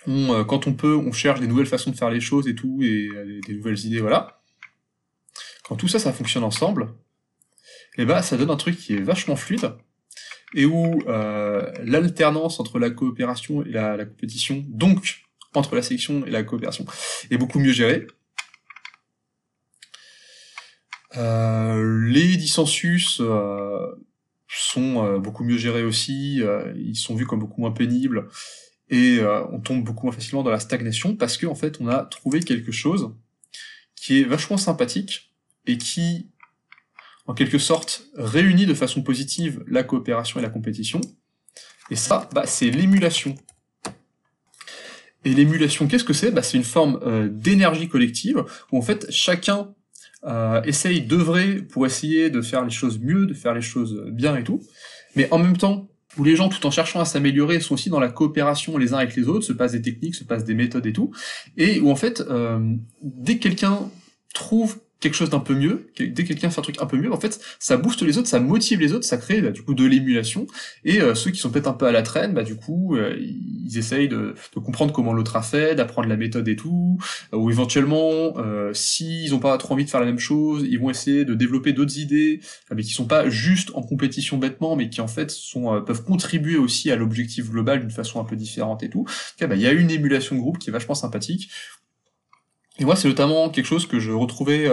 Quand on peut, on cherche des nouvelles façons de faire les choses et tout, et des nouvelles idées, voilà. Quand tout ça, ça fonctionne ensemble, et bah ça donne un truc qui est vachement fluide, et où l'alternance entre la coopération et la compétition, donc entre la sélection et la coopération, est beaucoup mieux gérée. Les dissensus sont beaucoup mieux gérés aussi, ils sont vus comme beaucoup moins pénibles, et on tombe beaucoup moins facilement dans la stagnation, parce que en fait on a trouvé quelque chose qui est vachement sympathique, et qui, en quelque sorte, réunit de façon positive la coopération et la compétition, et ça, bah, c'est l'émulation. Et l'émulation, qu'est-ce que c'est? Bah, c'est une forme d'énergie collective, où en fait chacun essaye d'œuvrer pour essayer de faire les choses mieux, de faire les choses bien et tout, mais en même temps, où les gens, tout en cherchant à s'améliorer, sont aussi dans la coopération les uns avec les autres, se passent des techniques, se passent des méthodes et tout, et où en fait, dès que quelqu'un trouve quelque chose d'un peu mieux, dès que quelqu'un fait un truc un peu mieux, en fait, ça booste les autres, ça motive les autres, ça crée du coup de l'émulation, et ceux qui sont peut-être un peu à la traîne, bah du coup, ils essayent de comprendre comment l'autre a fait, d'apprendre la méthode et tout, ou éventuellement, s'ils ont pas trop envie de faire la même chose, ils vont essayer de développer d'autres idées, mais qui sont pas juste en compétition bêtement, mais qui en fait peuvent contribuer aussi à l'objectif global d'une façon un peu différente et tout. Bah, il y a une émulation de groupe qui est vachement sympathique. Et moi, c'est notamment quelque chose que je retrouvais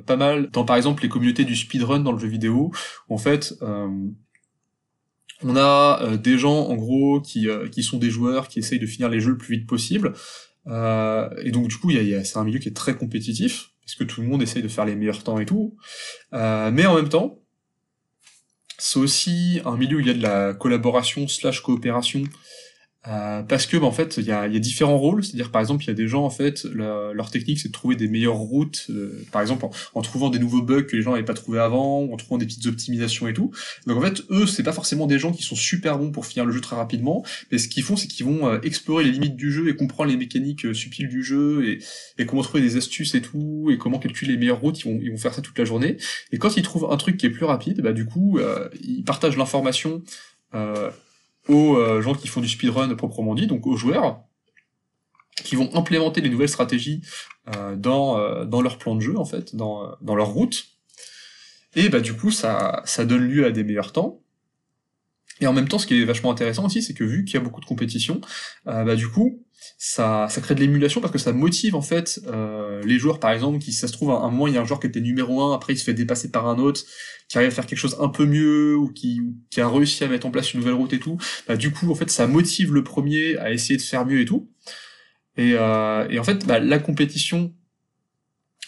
pas mal dans, par exemple, les communautés du speedrun dans le jeu vidéo, où en fait, on a des gens, en gros, qui sont des joueurs, qui essayent de finir les jeux le plus vite possible, et donc du coup, c'est un milieu qui est très compétitif, parce que tout le monde essaye de faire les meilleurs temps et tout, mais en même temps, c'est aussi un milieu où il y a de la collaboration slash coopération, parce que bah, en fait il y a différents rôles, c'est-à-dire par exemple il y a des gens en fait leur technique c'est de trouver des meilleures routes, par exemple en trouvant des nouveaux bugs que les gens n'avaient pas trouvé avant, ou en trouvant des petites optimisations et tout. Donc en fait eux c'est pas forcément des gens qui sont super bons pour finir le jeu très rapidement, mais ce qu'ils font c'est qu'ils vont explorer les limites du jeu et comprendre les mécaniques subtiles du jeu, et comment trouver des astuces et tout, et comment calculer les meilleures routes. Ils vont faire ça toute la journée, et quand ils trouvent un truc qui est plus rapide, bah du coup ils partagent l'information aux gens qui font du speedrun proprement dit, donc aux joueurs, qui vont implémenter les nouvelles stratégies dans leur plan de jeu, en fait, dans leur route, et bah du coup ça donne lieu à des meilleurs temps. Et en même temps, ce qui est vachement intéressant aussi, c'est que vu qu'il y a beaucoup de compétition, bah du coup, ça crée de l'émulation parce que ça motive en fait les joueurs, par exemple, qui, si ça se trouve, à un moment, il y a un joueur qui était numéro 1, après il se fait dépasser par un autre, qui arrive à faire quelque chose un peu mieux, ou qui a réussi à mettre en place une nouvelle route et tout, bah du coup, en fait, ça motive le premier à essayer de faire mieux et tout. Et en fait, bah, la compétition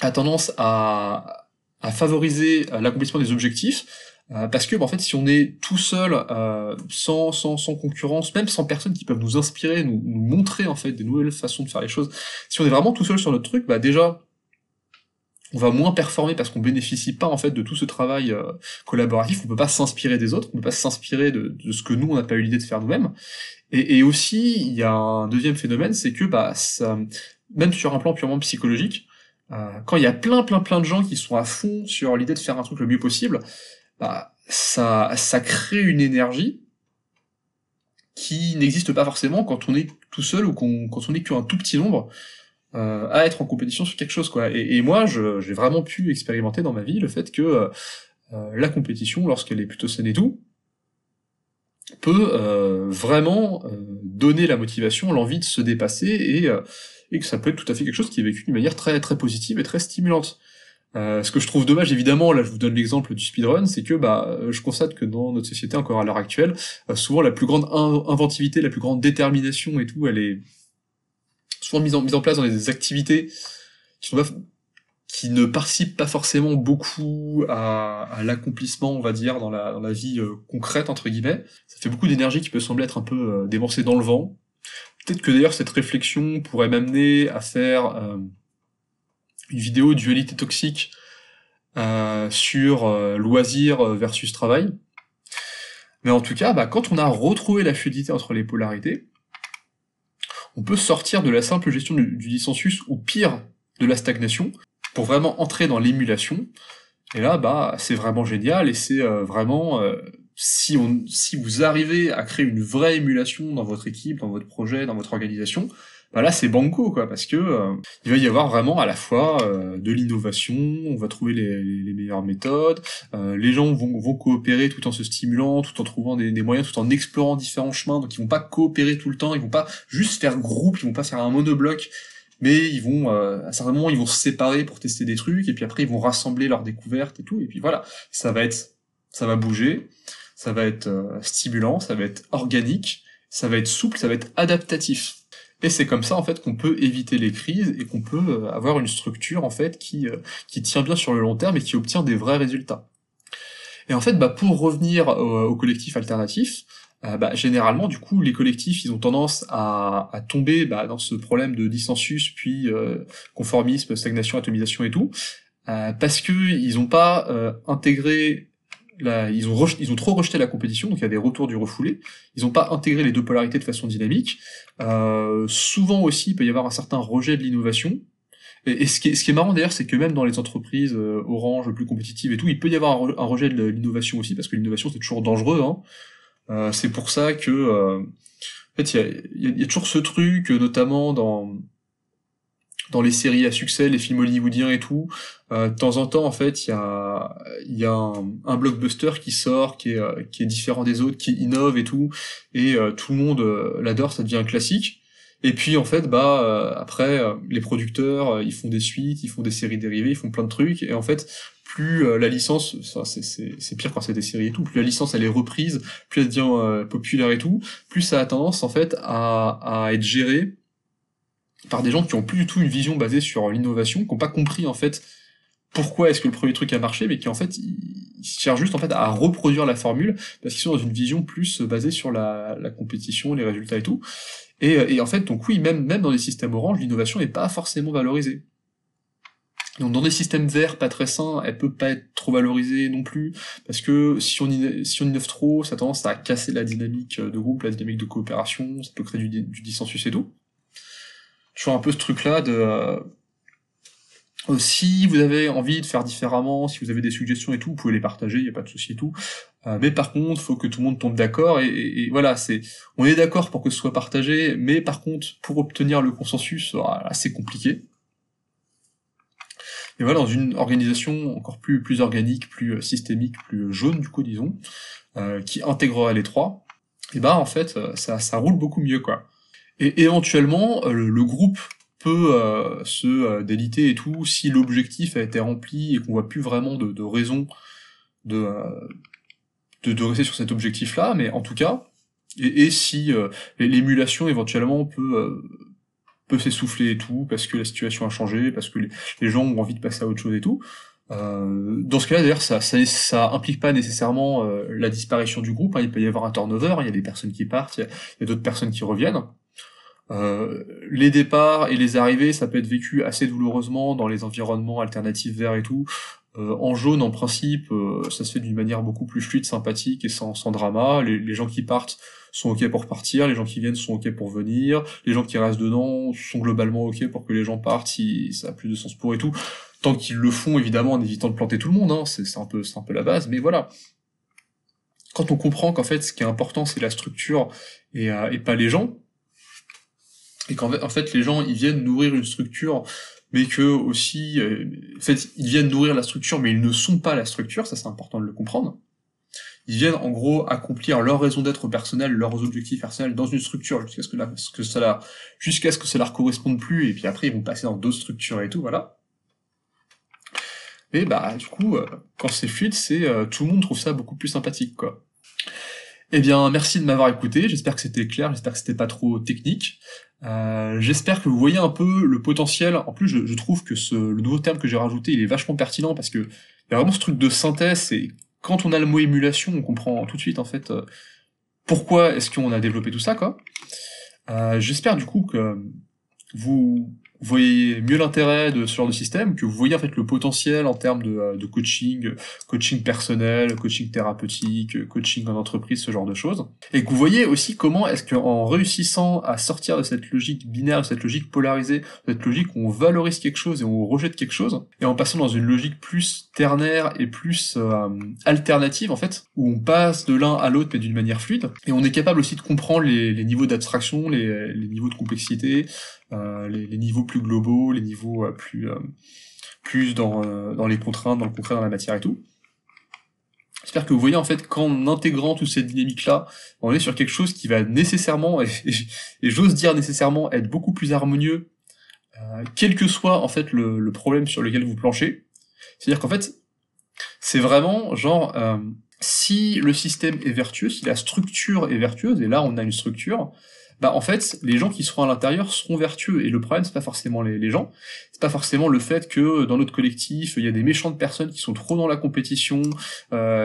a tendance à favoriser l'accomplissement des objectifs, parce que bah, en fait si on est tout seul, sans concurrence, même sans personnes qui peuvent nous inspirer, nous montrer en fait des nouvelles façons de faire les choses, si on est vraiment tout seul sur notre truc, bah déjà on va moins performer parce qu'on bénéficie pas en fait de tout ce travail collaboratif, on peut pas s'inspirer des autres, on peut pas s'inspirer de ce que nous on n'a pas eu l'idée de faire nous-mêmes. Et aussi il y a un deuxième phénomène, c'est que bah ça, même sur un plan purement psychologique, quand il y a plein de gens qui sont à fond sur l'idée de faire un truc le mieux possible, bah, ça crée une énergie qui n'existe pas forcément quand on est tout seul, ou quand on est qu'un tout petit nombre à être en compétition sur quelque chose, quoi. Et moi, j'ai vraiment pu expérimenter dans ma vie le fait que la compétition, lorsqu'elle est plutôt saine et tout, peut vraiment donner la motivation, l'envie de se dépasser, et que ça peut être tout à fait quelque chose qui est vécu d'une manière très très positive et très stimulante. Ce que je trouve dommage, évidemment, là je vous donne l'exemple du speedrun, c'est que bah je constate que dans notre société, encore à l'heure actuelle, souvent la plus grande inventivité, la plus grande détermination et tout, elle est souvent mise en place dans des activités qui sont pas, qui ne participent pas forcément beaucoup à l'accomplissement, on va dire, dans la vie concrète, entre guillemets. Ça fait beaucoup d'énergie qui peut sembler être un peu dépensée dans le vent. Peut-être que d'ailleurs cette réflexion pourrait m'amener à faire une vidéo dualité toxique sur loisir versus travail. Mais en tout cas, bah, quand on a retrouvé la fluidité entre les polarités, on peut sortir de la simple gestion du dissensus, ou pire, de la stagnation, pour vraiment entrer dans l'émulation. Et là, bah, c'est vraiment génial, et c'est vraiment... si vous arrivez à créer une vraie émulation dans votre équipe, dans votre projet, dans votre organisation, bah là c'est banco quoi, parce que il va y avoir vraiment à la fois de l'innovation, on va trouver les meilleures méthodes, les gens vont coopérer tout en se stimulant, tout en trouvant des moyens, tout en explorant différents chemins, donc ils vont pas coopérer tout le temps, ils vont pas juste faire groupe, ils vont pas faire un monobloc, mais ils vont à un certain moment ils vont se séparer pour tester des trucs, et puis après ils vont rassembler leurs découvertes et tout, et puis voilà, ça va bouger, ça va être stimulant, ça va être organique, ça va être souple, ça va être adaptatif. Et c'est comme ça en fait qu'on peut éviter les crises et qu'on peut avoir une structure en fait qui tient bien sur le long terme et qui obtient des vrais résultats. Et en fait, bah, pour revenir au collectif alternatif, bah, généralement, du coup, les collectifs, ils ont tendance à tomber bah, dans ce problème de dissensus, puis conformisme, stagnation, atomisation et tout, parce que ils ont pas intégré ils ont trop rejeté la compétition, donc il y a des retours du refoulé. Ils n'ont pas intégré les deux polarités de façon dynamique. Souvent aussi, il peut y avoir un certain rejet de l'innovation. Et ce qui est marrant d'ailleurs, c'est que même dans les entreprises Orange, plus compétitives et tout, il peut y avoir un rejet de l'innovation aussi, parce que l'innovation c'est toujours dangereux. Hein. C'est pour ça que, en fait, il y a toujours ce truc, notamment dans les séries à succès, les films hollywoodiens et tout, de temps en temps, en fait, il y a un blockbuster qui sort, qui est différent des autres, qui innove et tout, et tout le monde l'adore, ça devient un classique. Et puis, en fait, bah, après, les producteurs, ils font des suites, ils font des séries dérivées, ils font plein de trucs, et en fait, plus la licence, ça, c'est pire quand c'est des séries et tout, plus la licence elle est reprise, plus elle devient populaire et tout, plus ça a tendance, en fait, à être géré par des gens qui ont plus du tout une vision basée sur l'innovation, qui n'ont pas compris en fait pourquoi est-ce que le premier truc a marché, mais qui en fait ils cherchent juste en fait à reproduire la formule parce qu'ils sont dans une vision plus basée sur la compétition, les résultats et tout. Et en fait donc oui même dans les systèmes orange, l'innovation n'est pas forcément valorisée. Donc dans des systèmes verts pas très sains, elle peut pas être trop valorisée non plus, parce que si on innove trop, ça a tendance à casser la dynamique de groupe, la dynamique de coopération, ça peut créer du dissensus et tout. Toujours un peu ce truc-là de si vous avez envie de faire différemment, si vous avez des suggestions et tout, vous pouvez les partager, il n'y a pas de souci et tout. Mais par contre, faut que tout le monde tombe d'accord et voilà, on est d'accord pour que ce soit partagé, mais par contre, pour obtenir le consensus, c'est compliqué. Et voilà, dans une organisation encore plus organique, plus systémique, plus jaune du coup, disons, qui intégrera les trois, et bah en fait, ça roule beaucoup mieux quoi. Et éventuellement, le groupe peut se déliter et tout, si l'objectif a été rempli et qu'on voit plus vraiment de raison de, de rester sur cet objectif-là, mais en tout cas, et si l'émulation éventuellement peut s'essouffler et tout, parce que la situation a changé, parce que les gens ont envie de passer à autre chose et tout, dans ce cas-là, d'ailleurs, ça implique pas nécessairement la disparition du groupe, hein, il peut y avoir un turnover, il y a des personnes qui partent, il y a d'autres personnes qui reviennent. Les départs et les arrivées, ça peut être vécu assez douloureusement dans les environnements alternatifs verts et tout. En jaune, en principe, ça se fait d'une manière beaucoup plus fluide, sympathique et sans drama. Les gens qui partent sont ok pour partir, les gens qui viennent sont ok pour venir, les gens qui restent dedans sont globalement ok pour que les gens partent si ça a plus de sens pour et tout. Tant qu'ils le font, évidemment, en évitant de planter tout le monde, hein, c'est un peu la base, mais voilà. Quand on comprend qu'en fait, ce qui est important, c'est la structure et pas les gens, et qu'en fait les gens ils viennent nourrir une structure mais que aussi en fait ils viennent nourrir la structure mais ils ne sont pas la structure, ça c'est important de le comprendre. Ils viennent en gros accomplir leur raison d'être personnelle, leurs objectifs personnels dans une structure jusqu'à ce que ça leur corresponde plus et puis après ils vont passer dans d'autres structures et tout, voilà. Et bah du coup quand c'est fluide, c'est tout le monde trouve ça beaucoup plus sympathique quoi. Eh bien, merci de m'avoir écouté, j'espère que c'était clair, j'espère que c'était pas trop technique. J'espère que vous voyez un peu le potentiel. En plus, je trouve que le nouveau terme que j'ai rajouté, il est vachement pertinent parce que il y a vraiment ce truc de synthèse et quand on a le mot émulation, on comprend tout de suite en fait pourquoi est-ce qu'on a développé tout ça quoi. J'espère du coup que vous voyez mieux l'intérêt de ce genre de système, que vous voyez en fait le potentiel en termes de coaching, coaching personnel, coaching thérapeutique, coaching en entreprise, ce genre de choses, et que vous voyez aussi comment est-ce qu'en réussissant à sortir de cette logique binaire, de cette logique polarisée, de cette logique où on valorise quelque chose et on rejette quelque chose, et en passant dans une logique plus ternaire et plus alternative en fait, où on passe de l'un à l'autre mais d'une manière fluide, et on est capable aussi de comprendre les niveaux d'abstraction, les niveaux de complexité, les niveaux plus globaux, les niveaux plus dans les contraintes, dans le concret, dans la matière et tout. J'espère que vous voyez en fait qu'en intégrant toute cette dynamique-là, on est sur quelque chose qui va nécessairement, et j'ose dire nécessairement, être beaucoup plus harmonieux, quel que soit en fait le problème sur lequel vous planchez. C'est-à-dire qu'en fait, c'est vraiment genre, si le système est vertueux, si la structure est vertueuse, et là on a une structure, bah en fait, les gens qui seront à l'intérieur seront vertueux, et le problème c'est pas forcément les gens, c'est pas forcément le fait que dans notre collectif, il y a des méchantes personnes qui sont trop dans la compétition,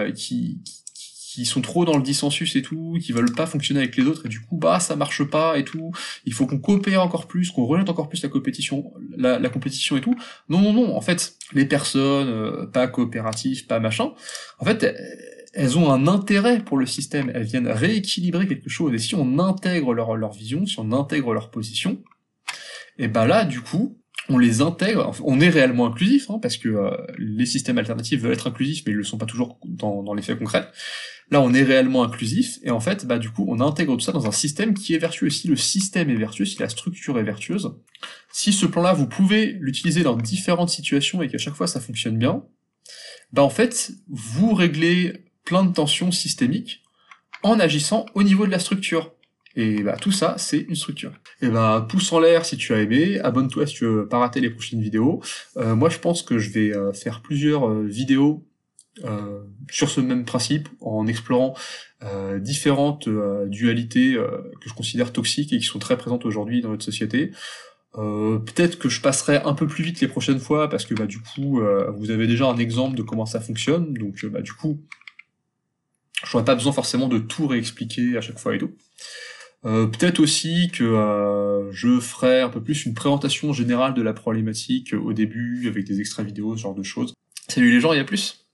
qui sont trop dans le dissensus et tout, qui veulent pas fonctionner avec les autres, et du coup, bah ça marche pas et tout, il faut qu'on coopère encore plus, qu'on rejette encore plus la compétition, la compétition et tout. Non, non, non, en fait, les personnes pas coopératives, pas machin, en fait, elles ont un intérêt pour le système, elles viennent rééquilibrer quelque chose, et si on intègre leur vision, si on intègre leur position, et ben là, du coup, on les intègre, on est réellement inclusif, hein, parce que les systèmes alternatifs veulent être inclusifs, mais ils le sont pas toujours dans les faits concrets. Là, on est réellement inclusif, et en fait, bah du coup, on intègre tout ça dans un système qui est vertueux. Si le système est vertueux, si la structure est vertueuse, si ce plan-là, vous pouvez l'utiliser dans différentes situations et qu'à chaque fois ça fonctionne bien, bah en fait, vous réglez plein de tensions systémiques en agissant au niveau de la structure. Et bah tout ça, c'est une structure. Et bah pouce en l'air si tu as aimé, abonne-toi si tu veux pas rater les prochaines vidéos. Moi je pense que je vais faire plusieurs vidéos sur ce même principe, en explorant différentes dualités que je considère toxiques et qui sont très présentes aujourd'hui dans notre société. Peut-être que je passerai un peu plus vite les prochaines fois, parce que bah du coup, vous avez déjà un exemple de comment ça fonctionne, donc bah du coup, j'aurais pas besoin forcément de tout réexpliquer à chaque fois et tout. Peut-être aussi que je ferai un peu plus une présentation générale de la problématique au début, avec des extraits vidéo, ce genre de choses. Salut les gens, et à plus!